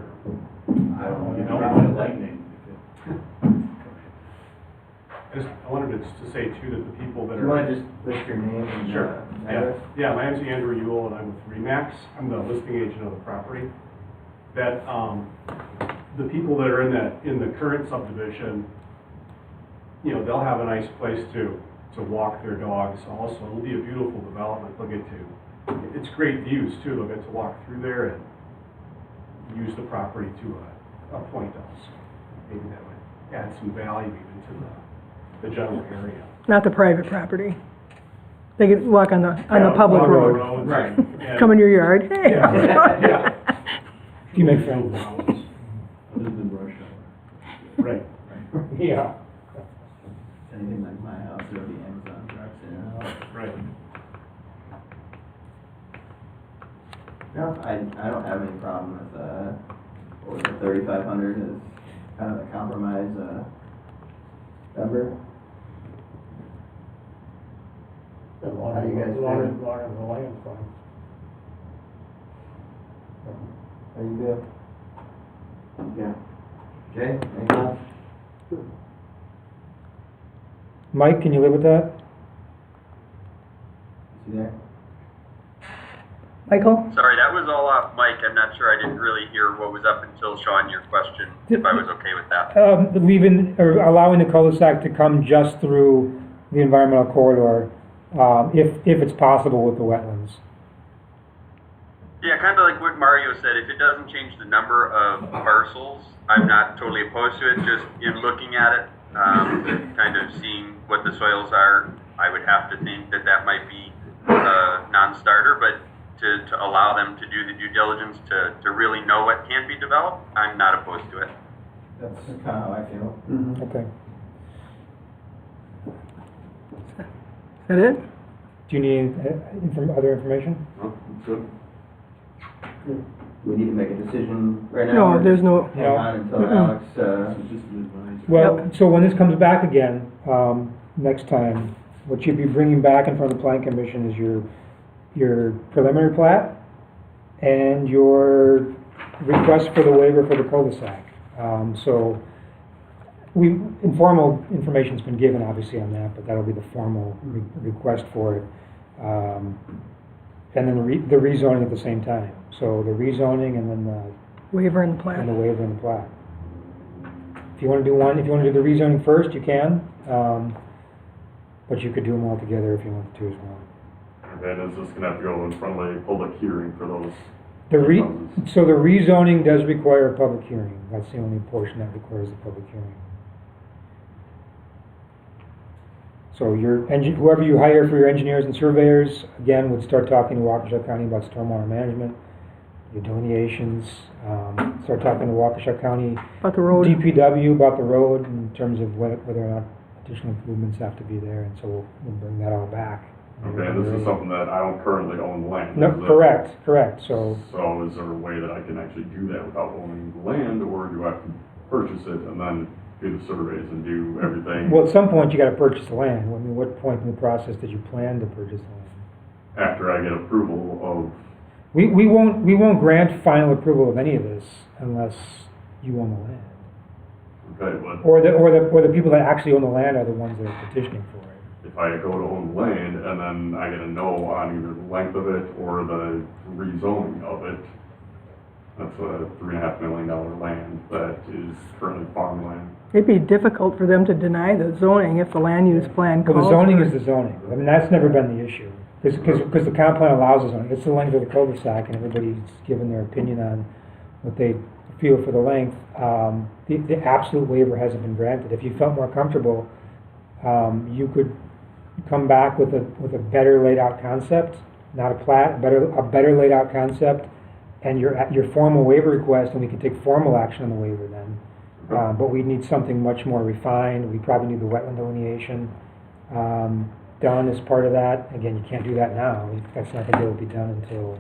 I don't know. You don't want it lightning. I wanted to say too that the people that You are. wanna just list your name and, Sure. address? Yeah, my name's Andrew Ewell, and I'm with Remax. I'm the listing agent of the property. That, the people that are in the current subdivision, you know, they'll have a nice place to walk their dogs also. It'll be a beautiful development. They'll get to, it's great views too. They'll get to walk through there and use the property to a point also. Maybe that would add some value even to the general area. Not the private property. They can walk on the public Along the road. roads Right. and- Come in your yard. Hey. Yeah. You make friends. Other than rush hour. Right. Yeah. Anything like my house, there'll be Amazon trucks in and out. Right. No, I don't have any problem with, what was it, 3,500 is kind of a compromise, number. As long How do you guys as, as long feel? as, long as the land's fine. Are you good? Yeah. Jay, any thoughts? Mike, can you live with that? Is he there? Michael? Sorry, that was all off mic. I'm not sure. I didn't really hear what was up until Sean, your question, if I was okay with that. Leaving, or allowing the cul-de-sac to come just through the environmental corridor, if it's possible with the wetlands. Yeah, kind of like what Mario said, if it doesn't change the number of parcels, I'm not totally opposed to it. Just in looking at it, kind of seeing what the soils are, I would have to think that that might be a non-starter, but to allow them to do the due diligence to really know what can be developed, I'm not opposed to it. That's kind of how I feel. Okay. Is that it? Do you need other information? Oh, that's good. Do we need to make a decision right now? No, or there's no, hang on until Mm-mm. Alex, It's just an advisory. Well, so when this comes back again, next time, what you'll be bringing back in front of the Plan Commission is your preliminary plat and your request for the waiver for the cul-de-sac. So informal information's been given obviously on that, but that'll be the formal request for it. And then the rezoning at the same time. So the rezoning and then the waiver and the and plan. the waiver and the plat. If you want to do one, if you want to do the rezoning first, you can. But you could do them all together if you want to as well. And then is this gonna have to go in front of a public hearing for those? houses? So the rezoning does require a public hearing. That's the only portion that requires a public hearing. So whoever you hire for your engineers and surveyors, again, would start talking to Waukesha County about stormwater management, your delineations, start talking to Waukesha County About the road. DPW about the road in terms of whether or not additional improvements have to be there, and so we'll bring that all back. Okay, and this is something that I don't currently own the land. No, is it? correct, so, So is there a way that I can actually do that without owning the land, or do I have to purchase it and then do the surveys and do everything well, at some point you gotta purchase the land. I mean, what point in the process did you plan to purchase the land? after I get approval of? We won't grant final approval of any of this unless you own the land. Okay, but Or the people that actually own the land are the ones that are petitioning for it. if I go to own the land and then I get a no on either the length of it or the rezoning of it, that's a $3.5 million land that is currently farmland. It'd be difficult for them to deny the zoning if the land use plan Well, calls the zoning for is it. the zoning. I mean, that's never been the issue. Because the comp plan allows the zoning. It's the length of the cul-de-sac, and everybody's given their opinion on what they feel for the length. The absolute waiver hasn't been granted. If you felt more comfortable, you could come back with a better laid out concept, not a plat, a better laid out concept, and your formal waiver request, and we can take formal action on the waiver then. But we need something much more refined. We probably need the wetland delineation done as part of that. Again, you can't do that now. That's not going to be able to be done until,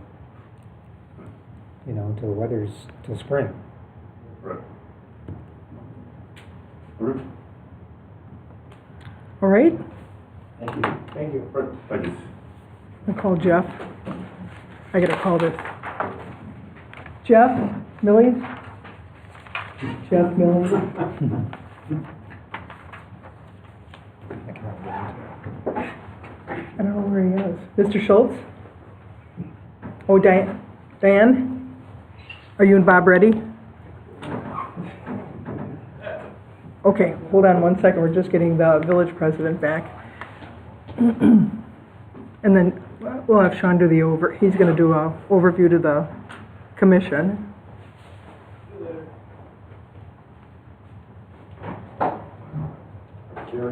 until the weather's, till spring. Right. Okay. All right, Thank you. Thank you. Right. Thank you. I'll call Jeff. I gotta call this. Jeff, Millie? Jeff, Millie? I don't know where he is. Mr. Schultz? Oh, Diane? Are you and Bob ready? Okay, hold on one second. We're just getting the village president back. And then we'll have Sean do he's going to do a overview to the commission. Sure.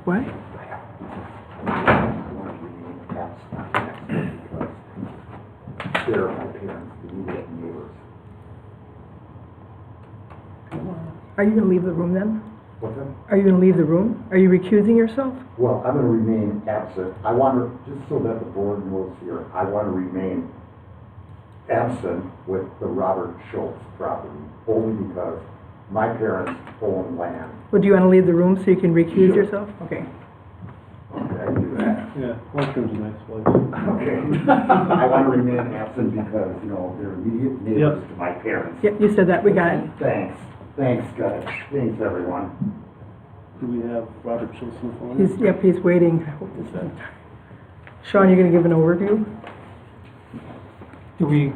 What? Share my parents, the immediate neighbors. Are you going to leave the room then? What's that? Are you going to leave the room? Are you recusing yourself? Well, I'm going to remain absent. I want to, just so that the board knows here, I want to remain absent with the Robert Schultz property, only because my parents own land. Would you want to leave the room so you can recuse Sure. yourself? Okay. Okay, I can do that. Yeah, Longterm's a nice place. Okay. I want to remain absent because, they're immediate neighbors to my parents. Yep, you said that. We got it. Thanks. Thanks, guys. Thanks, everyone. Do we have Robert Schultz on the phone? He's waiting. I hope this is- Sean, you going to give an overview? Do we,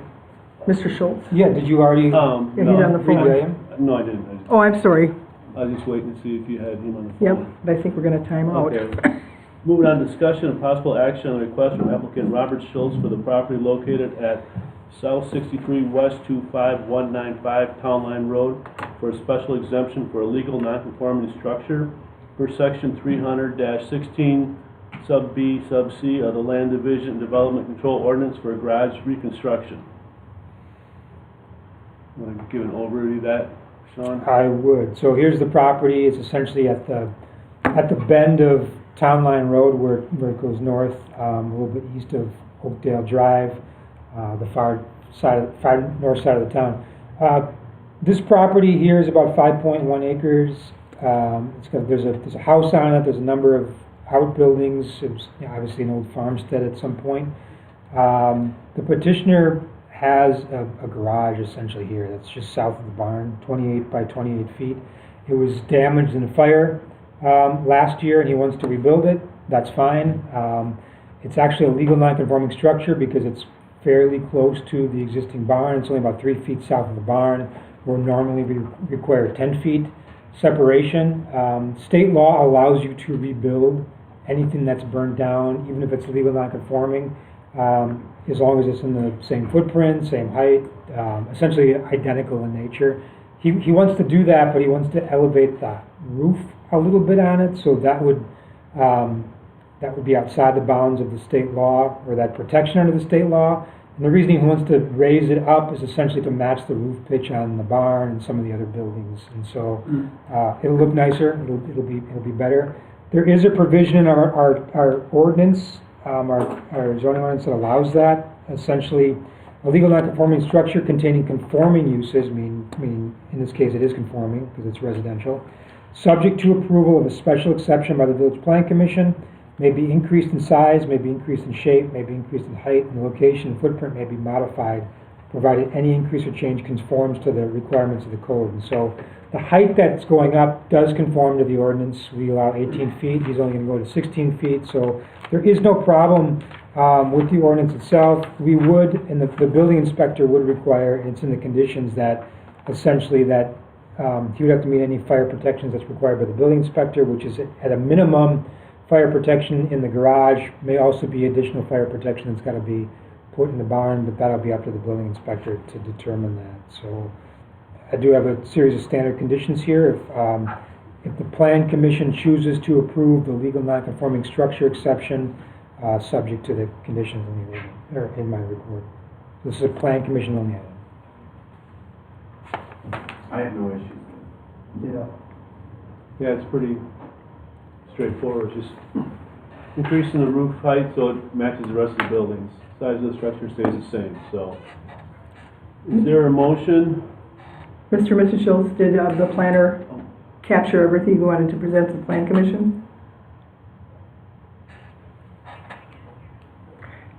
Mr. Schultz? yeah, did you already? Yeah, he's on the phone. No, I didn't. Oh, I'm sorry. I was just waiting to see if you had him on the Yep, phone. but I think we're going to time out. Okay. Moving on, discussion and possible action on the request from applicant Robert Schultz for the property located at South 63 West 25195 Town Line Road for a special exemption for a legal non-conforming structure per section 300-16 sub B sub C of the Land Division and Development Control Ordinance for a garage reconstruction. Want to give an overview of that, Sean? I would. So here's the property. It's essentially at the bend of Town Line Road where it goes north, a little bit east of Oakdale Drive, the far north side of the town. This property here is about 5.1 acres. There's a house on it. There's a number of outbuildings. It was obviously an old farmstead at some point. The petitioner has a garage essentially here that's just south of the barn, 28 by 28 feet. It was damaged in a fire last year, and he wants to rebuild it. That's fine. It's actually a legal non-conforming structure because it's fairly close to the existing barn. It's only about 3 feet south of the barn, where normally we require 10 feet separation. State law allows you to rebuild anything that's burned down, even if it's legal non-conforming, as long as it's in the same footprint, same height, essentially identical in nature. He wants to do that, but he wants to elevate the roof a little bit on it, so that would be outside the bounds of the state law, or that protection under the state law. And the reason he wants to raise it up is essentially to match the roof pitch on the barn and some of the other buildings. And so it'll look nicer. It'll be better. There is a provision in our ordinance, our zoning ordinance, that allows that. Essentially, a legal non-conforming structure containing conforming uses, meaning in this case it is conforming because it's residential, subject to approval of a special exception by the Village Plan Commission, may be increased in size, may be increased in shape, may be increased in height, and the location and footprint may be modified provided any increase or change conforms to the requirements of the code. And so the height that's going up does conform to the ordinance. We allow 18 feet, he's only gonna go to 16 feet, so there is no problem with the ordinance itself. We would, and the building inspector would require, and it's in the conditions that essentially that he would have to meet any fire protections that's required by the building inspector, which is at a minimum fire protection in the garage, may also be additional fire protection that's gotta be put in the barn, but that'll be up to the building inspector to determine that. So I do have a series of standard conditions here. If the plan commission chooses to approve the legal non-conforming structure exception, subject to the conditions in the ordinance, or in my report. This is a plan commission only item. I have no issues. Yeah. Yeah, it's pretty straightforward, just increasing the roof height so it matches the rest of the buildings. Size of the structure stays the same, so. Is there a motion? Mr. and Mrs. Schultz, did the planner capture everything you wanted to present to the plan commission?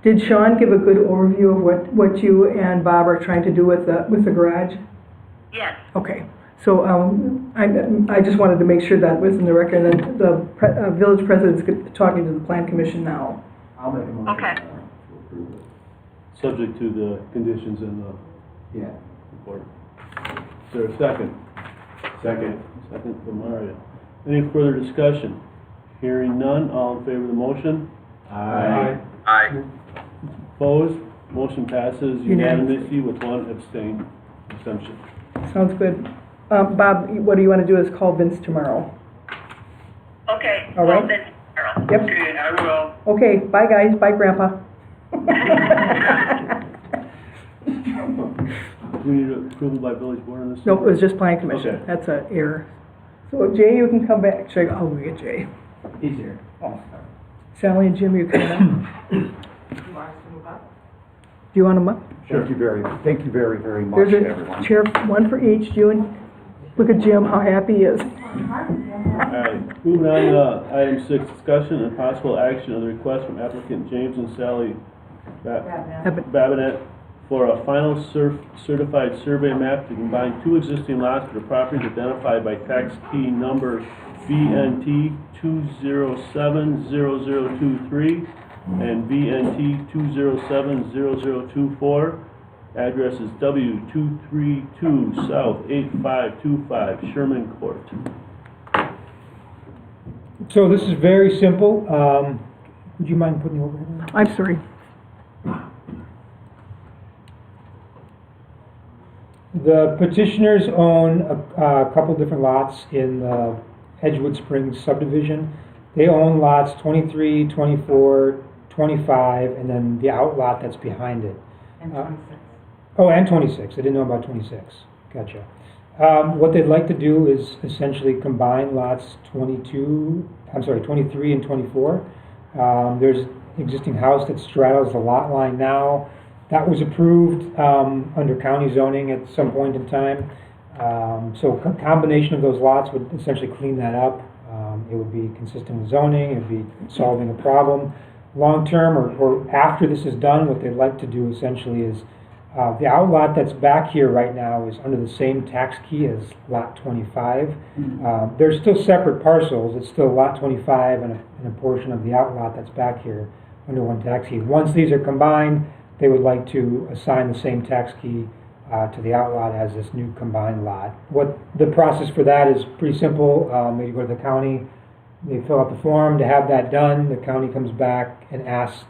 Did Sean give a good overview of what you and Bob are trying to do with the garage? Yes. Okay, so I just wanted to make sure that was in the record, and the village president's talking to the plan commission now. I'll make a motion. Okay. To approve it. Subject to the conditions in the Yeah. report. Is there a second? Second. Second from Mario. Any further discussion? Hearing none, all in favor of the motion? Aye. Aye. Opposed? Motion passes unanimously with one abstention. Sounds good. Bob, what do you want to do is call Vince tomorrow. Okay. All right. Well, then, Carol. Yep. Okay, I will. Okay, bye guys, bye Grandpa. Do we need approval by village board on this? Nope, it was just plan commission. Okay. That's an error. So Jay, you can come back. Should I'll go get Jay. He's here. Oh. Sally and Jim, you coming up? Do you want them up? Sure. Thank you very, very much, There's everyone. a chair, one for each. You and look at Jim, how happy he is. Alright, moving on to item 6, discussion and possible action on the request from applicant James and Sally Babinet for a final certified survey map to combine two existing lots for the properties identified by tax key number VNT 2070023 and VNT 2070024. Address is W232 South 8525 Sherman Court. So this is very simple. Would you mind putting the overhead on? I'm sorry. The petitioners own a couple different lots in the Edgewood Springs subdivision. They own lots 23, 24, 25, and then the outlot that's behind it. And 26. Oh, and 26. I didn't know about 26. Gotcha. What they'd like to do is essentially combine lots 23 and 24. There's an existing house that straddles the lot line now. That was approved under county zoning at some point in time. So a combination of those lots would essentially clean that up. It would be consistent with zoning. It would be solving a problem. Long term, or after this is done, what they'd like to do essentially is the outlot that's back here right now is under the same tax key as lot 25. They're still separate parcels. It's still lot 25 and a portion of the outlot that's back here under one tax key. Once these are combined, they would like to assign the same tax key to the outlot as this new combined lot. What the process for that is pretty simple. They go to the county, they fill out the form to have that done. The county comes back and asks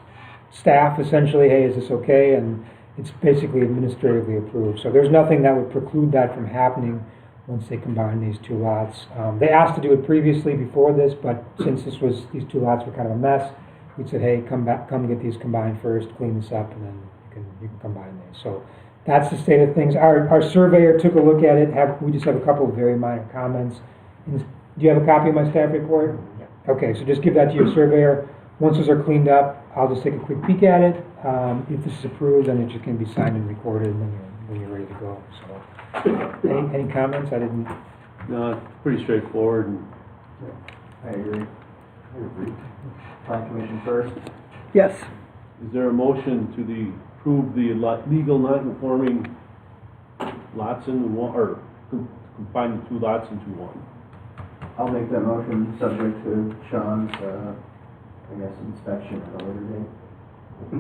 staff essentially, hey, is this okay? And it's basically administratively approved. So there's nothing that would preclude that from happening once they combine these two lots. They asked to do it previously before this, but since these two lots were kind of a mess, we said, hey, come get these combined first, clean this up, and then you can combine these. So that's the state of things. Our surveyor took a look at it. We just have a couple of very minor comments. Do you have a copy of my staff report? Yeah. Okay, so just give that to your surveyor. Once those are cleaned up, I'll just take a quick peek at it. If this is approved, then it just can be signed and recorded, and then you're ready to go. So, any comments? No, it's pretty straightforward. And I agree. Plan commission first. Yes. is there a motion to approve the legal non-conforming lots into one, or combine the two lots into one. I'll make that motion subject to Sean's, I guess, inspection at a later date. Is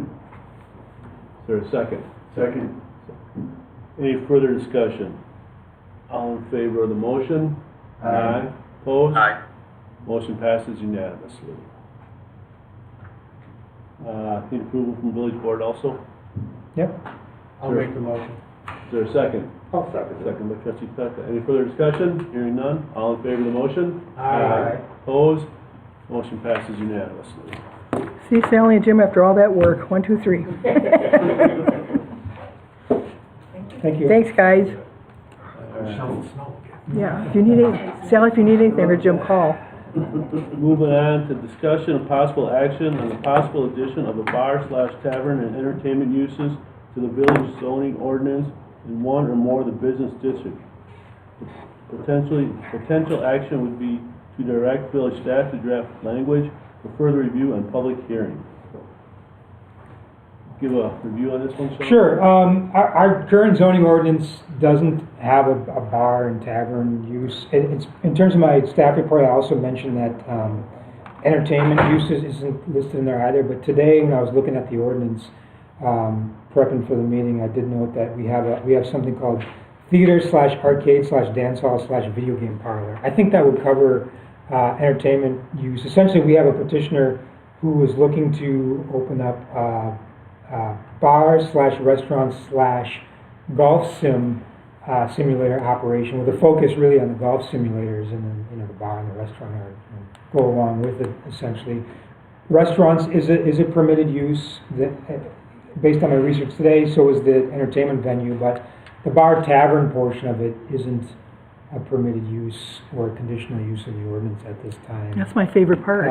there a second? Second. Any further discussion? All in favor of the motion? Aye. Opposed? Aye. Motion passes unanimously. Need approval from village board also? Yep. I'll make the motion. Is there a second? I'll second it. Second by trustee Peck. Any further discussion? Hearing none. All in favor of the motion? Aye. Opposed? Motion passes unanimously. See, Sally and Jim, after all that work, 1, 2, 3. Thank you. Thanks, guys. Shovel snow again. Yeah, if you need Sally, if you need anything, or Jim, call. Moving on to discussion of possible action on the possible addition of a bar/tavern and entertainment uses to the village zoning ordinance in one or more of the business districts. Potential action would be to direct village staff to draft language for further review and public hearing. Give a review on this one, Sean? Sure. Our current zoning ordinance doesn't have a bar and tavern use. It's, in terms of my staff report, I also mentioned that entertainment uses isn't listed in there either. But today, when I was looking at the ordinance, prepping for the meeting, I did note that we have something called theater/arcade/dance hall/video game parlor. I think that would cover entertainment use. Essentially, we have a petitioner who was looking to open up bar/restaurant/golf simulator operation with a focus really on the golf simulators, and then the bar and the restaurant go along with it. Essentially, restaurants is a permitted use that, based on my research today. So is the entertainment venue, but the bar tavern portion of it isn't a permitted use or a conditional use of the ordinance at this time. That's my favorite part.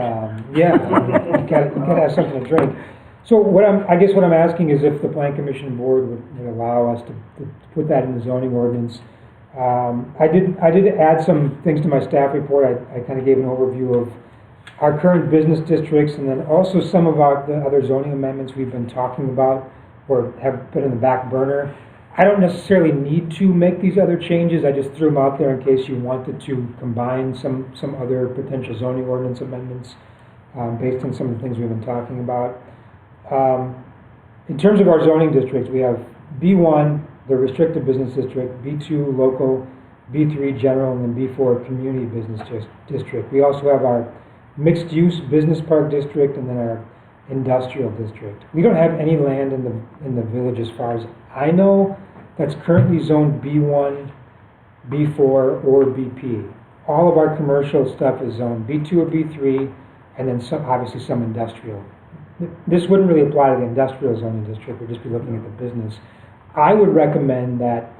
Yeah, you gotta have something to drink. So I guess what I'm asking is if the Plan Commission board would allow us to put that in the zoning ordinance. I did add some things to my staff report. I kind of gave an overview of our current business districts, and then also some of the other zoning amendments we've been talking about or have put in the back burner. I don't necessarily need to make these other changes. I just threw them out there in case you wanted to combine some other potential zoning ordinance amendments based on some of the things we've been talking about. In terms of our zoning districts, we have B1, the restricted business district, B2, local, B3, general, and then B4, community business district. We also have our mixed-use business park district and then our industrial district. We don't have any land in the village, as far as I know, that's currently zoned B1, B4, or BP. All of our commercial stuff is zoned B2 or B3, and then obviously some industrial. This wouldn't really apply to the industrial zoning district. We'd just be looking at the business. I would recommend that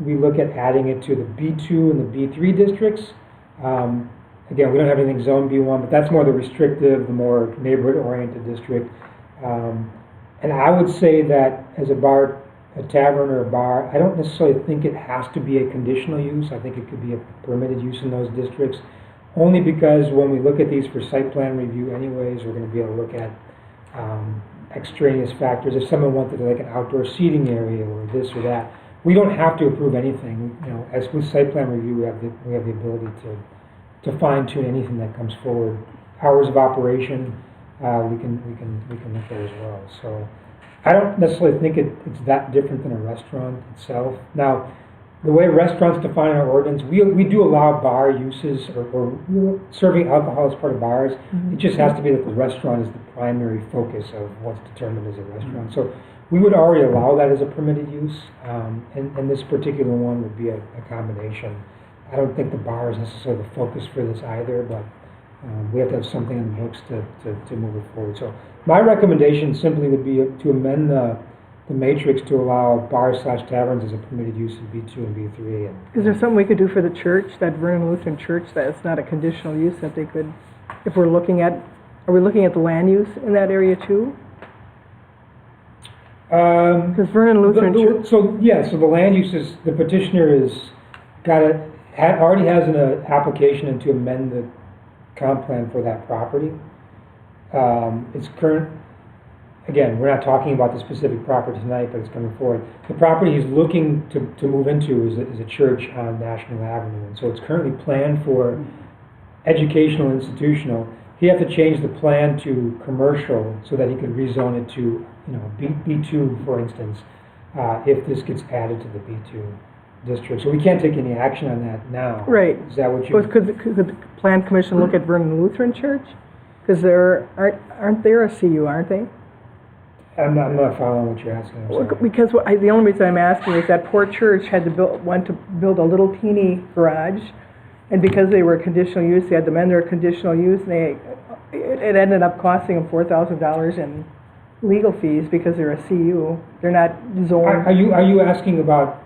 we look at adding it to the B2 and the B3 districts. Again, we don't have anything zoned B1, but that's more the restrictive, the more neighborhood-oriented district. And I would say that as a tavern or a bar, I don't necessarily think it has to be a conditional use. I think it could be a permitted use in those districts, only because when we look at these for site plan review anyways, we're going to be able to look at extraneous factors. If someone wanted like an outdoor seating area or this or that, we don't have to approve anything. As with site plan review, we have the ability to fine tune anything that comes forward. Hours of operation, we can look at as well. So I don't necessarily think it's that different than a restaurant itself. Now, the way restaurants define our ordinance, we do allow bar uses or serving alcohol as part of bars. Mm-hmm. It just has to be that the restaurant is the primary focus of what's determined as a restaurant. So we would already allow that as a permitted use, and this particular one would be a combination. I don't think the bar is necessarily the focus for this either, but we have to have something in the books to move it forward. So my recommendation simply would be to amend the matrix to allow bars/taverns as a permitted use in B2 and B3. Is there something we could do for the church, that Vernon Lutheran Church, that it's not a conditional use, that they could, if we're looking at, are we looking at the land use in that area too? Because Vernon Lutheran Church. So the land use is, the petitioner already has an application in to amend the comp plan for that property. It's current. again, we're not talking about the specific property tonight, but it's coming forward. The property he's looking to move into is a church on National Avenue, and so it's currently planned for educational, institutional. He have to change the plan to commercial so that he could rezone it to, you know, B2, for instance, if this gets added to the B2 district. So we can't take any action on that now. Right. Is that what you? Well, could the Plan Commission look at Vernon Lutheran Church? Because aren't they a CU, aren't they? I'm not following what you're asking. I'm sorry. Because the only reason I'm asking is that poor church had to want to build a little teeny garage, and because they were conditional use, they had them under conditional use, and it ended up costing them $4,000 in legal fees because they're a CU. They're not zoned. Are you asking about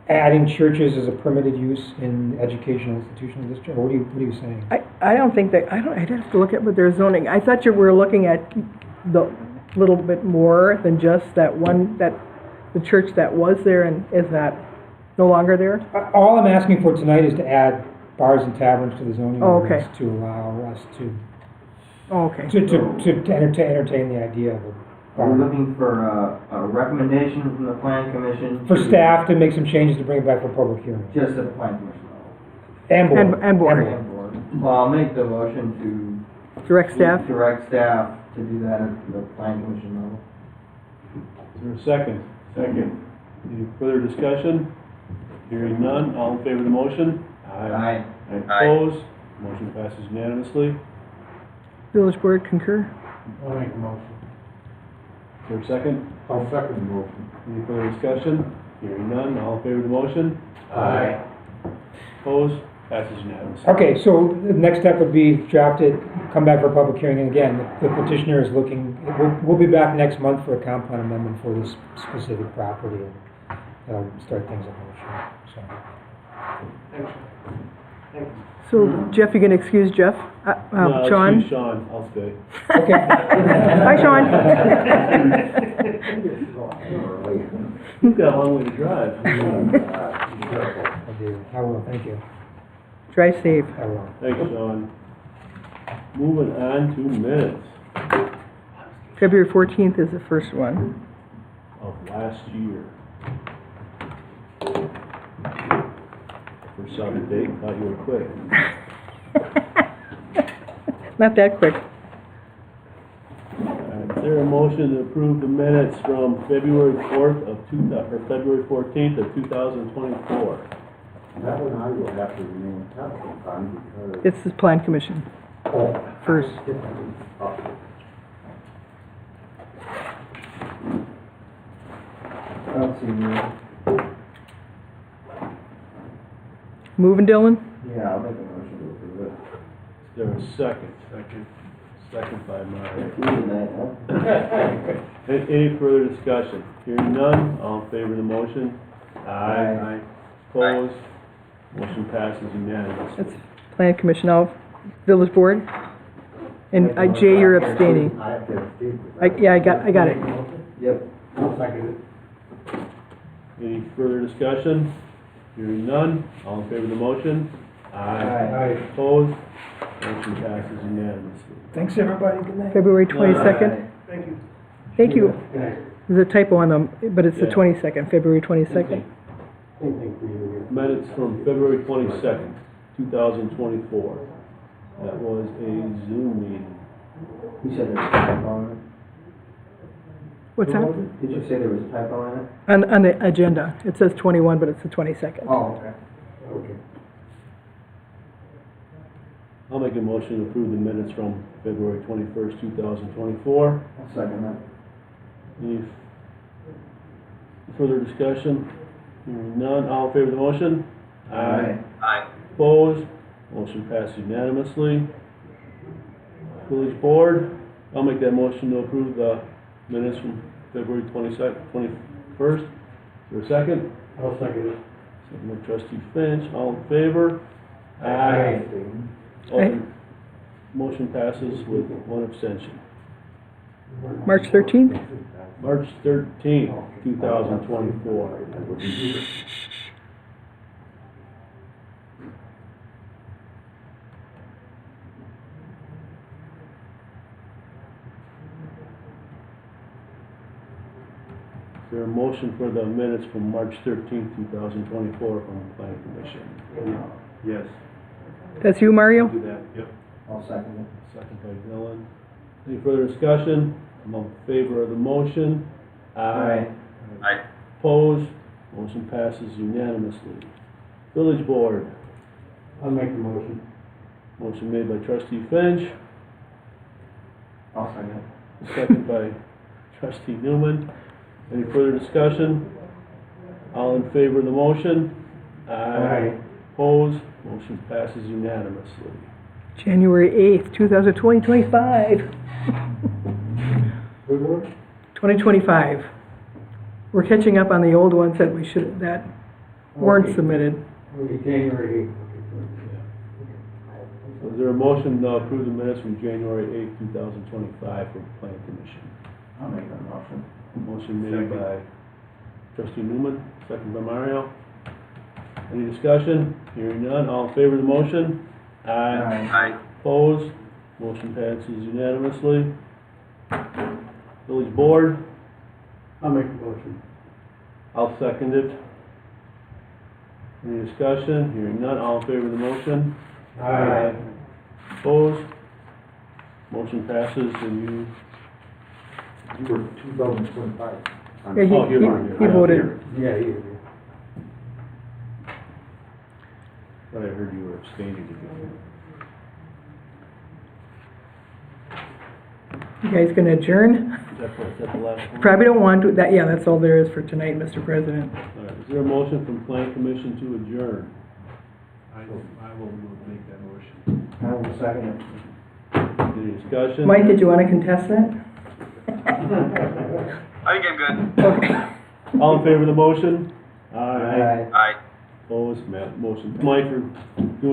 adding churches as a permitted use in educational institutional district? Or what are you saying? I don't think that, I'd have to look at what they're zoning. I thought you were looking at the little bit more than just that one, that the church that was there and is no longer there. All I'm asking for tonight is to add bars and taverns to the zoning Oh, okay. ordinance to allow us to Oh, okay. to entertain the idea of a Are bar. we looking for a recommendation from the plan commission? For staff to make some changes to bring it back for public hearing. Just at the plan commission level? And board. And board. And board. Well, I'll make the motion Direct to staff? direct staff to do that at the plan commission level. Is there a second? Second. Any further discussion? Hearing none, all in favor of the motion? Aye. Opposed? Motion passes unanimously. Village board concur? I'll make a motion. Is there a second? I'll second the motion. Any further discussion? Hearing none, all in favor of the motion? Aye. Opposed? Passes unanimously. Okay, so the next step would be draft it, come back for a public hearing, and again, the petitioner is looking, we'll be back next month for a comp plan amendment for this specific property, and that'll start things in motion, so. So Jeff, you can excuse Jeff? No, Sean? excuse Sean, I'll stay. Okay. Hi, Sean. He's got a long way to drive. I do, I will, thank you, Drive safe. I will. Thanks, Sean. Moving on to minutes February 14th is the first one. of last year. First saw the date, thought you were quick. Not that quick. Is there a motion to approve the minutes from February 4th of February 14th of 2024? That one I will have to remain absent on because. It's the Plan Commission first. I don't see you. Moving, Dylan? Yeah, I'll make a motion to approve it. Is there a second? Second by Mark. Tonight, huh? Any further discussion? Hearing none, all in favor of the motion? Aye. Opposed? Motion passes unanimously. That's Plan Commission. Now, Village Board? And Jay, you're abstaining. I have to abstain. for that. Yeah, I got it. Yep. I'll second it. Any further discussion? Hearing none, all in favor of the motion? Aye. Opposed? Motion passes unanimously. Thanks, everybody, good night. February 22nd? Thank you. Thank you. Good night. There's a typo on them, but it's the Yeah. 22nd, February 22nd. Same thing for you here. Minutes from February 22nd, 2024. That was a Zoom meeting. You said there was a typo in it? What's that? Did you say there was a typo in it? On the agenda. It says 21, but it's the 22nd. Oh, okay. Okay. I'll make a motion to approve the minutes from February 21st, 2024. I'll second that. Any further discussion? Hearing none, all in favor of the motion? Aye. Opposed? Motion passed unanimously. Village Board, I'll make that motion to approve the minutes from February 22nd, 21st. Is there a second? I'll second it. Second by Trustee Finch, all in favor? Motion passes with one abstention. March 13th? March 13th, 2024. there a motion for the minutes from March 13th, 2024 from the Planning Commission? Yes. That's you, Mario? Do that, yep. I'll second it. Second by Dylan. Any further discussion? I'm in favor of the motion. I, Opposed? Motion passes unanimously. Village Board. I'll make the motion. Motion made by trustee Finch, I'll second it. second by trustee Newman. Any further discussion? All in favor of the motion? Aye. Opposed? Motion passes unanimously. January 8th, 2025. 2025. We're catching up on the old ones that weren't Okay. submitted. It'll be January So is there a motion to approve the minutes from January 8th, 2025 from the Planning Commission? I'll make that motion. Motion made by trustee Newman, second by Mario. Any discussion? Hearing none, all in favor of the motion? I, Opposed? Motion passes unanimously. Village Board, I'll make the motion. I'll second it. Any discussion? Hearing none, all in favor of the motion? Aye. Opposed? Motion passes and you, You were 2025. Yeah, Oh, you are. he voted. Yeah, he is. but I heard you were abstaining again. You guys gonna adjourn? Is that the last one? Probably don't want to, yeah, that's all there is for tonight, Mr. President. All right, is there a motion from Planning Commission to adjourn? I will make that motion. I will second it. Any discussion? Mike, did you want to contest that? I think I'm good. Okay. All in favor of the motion? Aye. I. Opposed? Motion. Mike for doing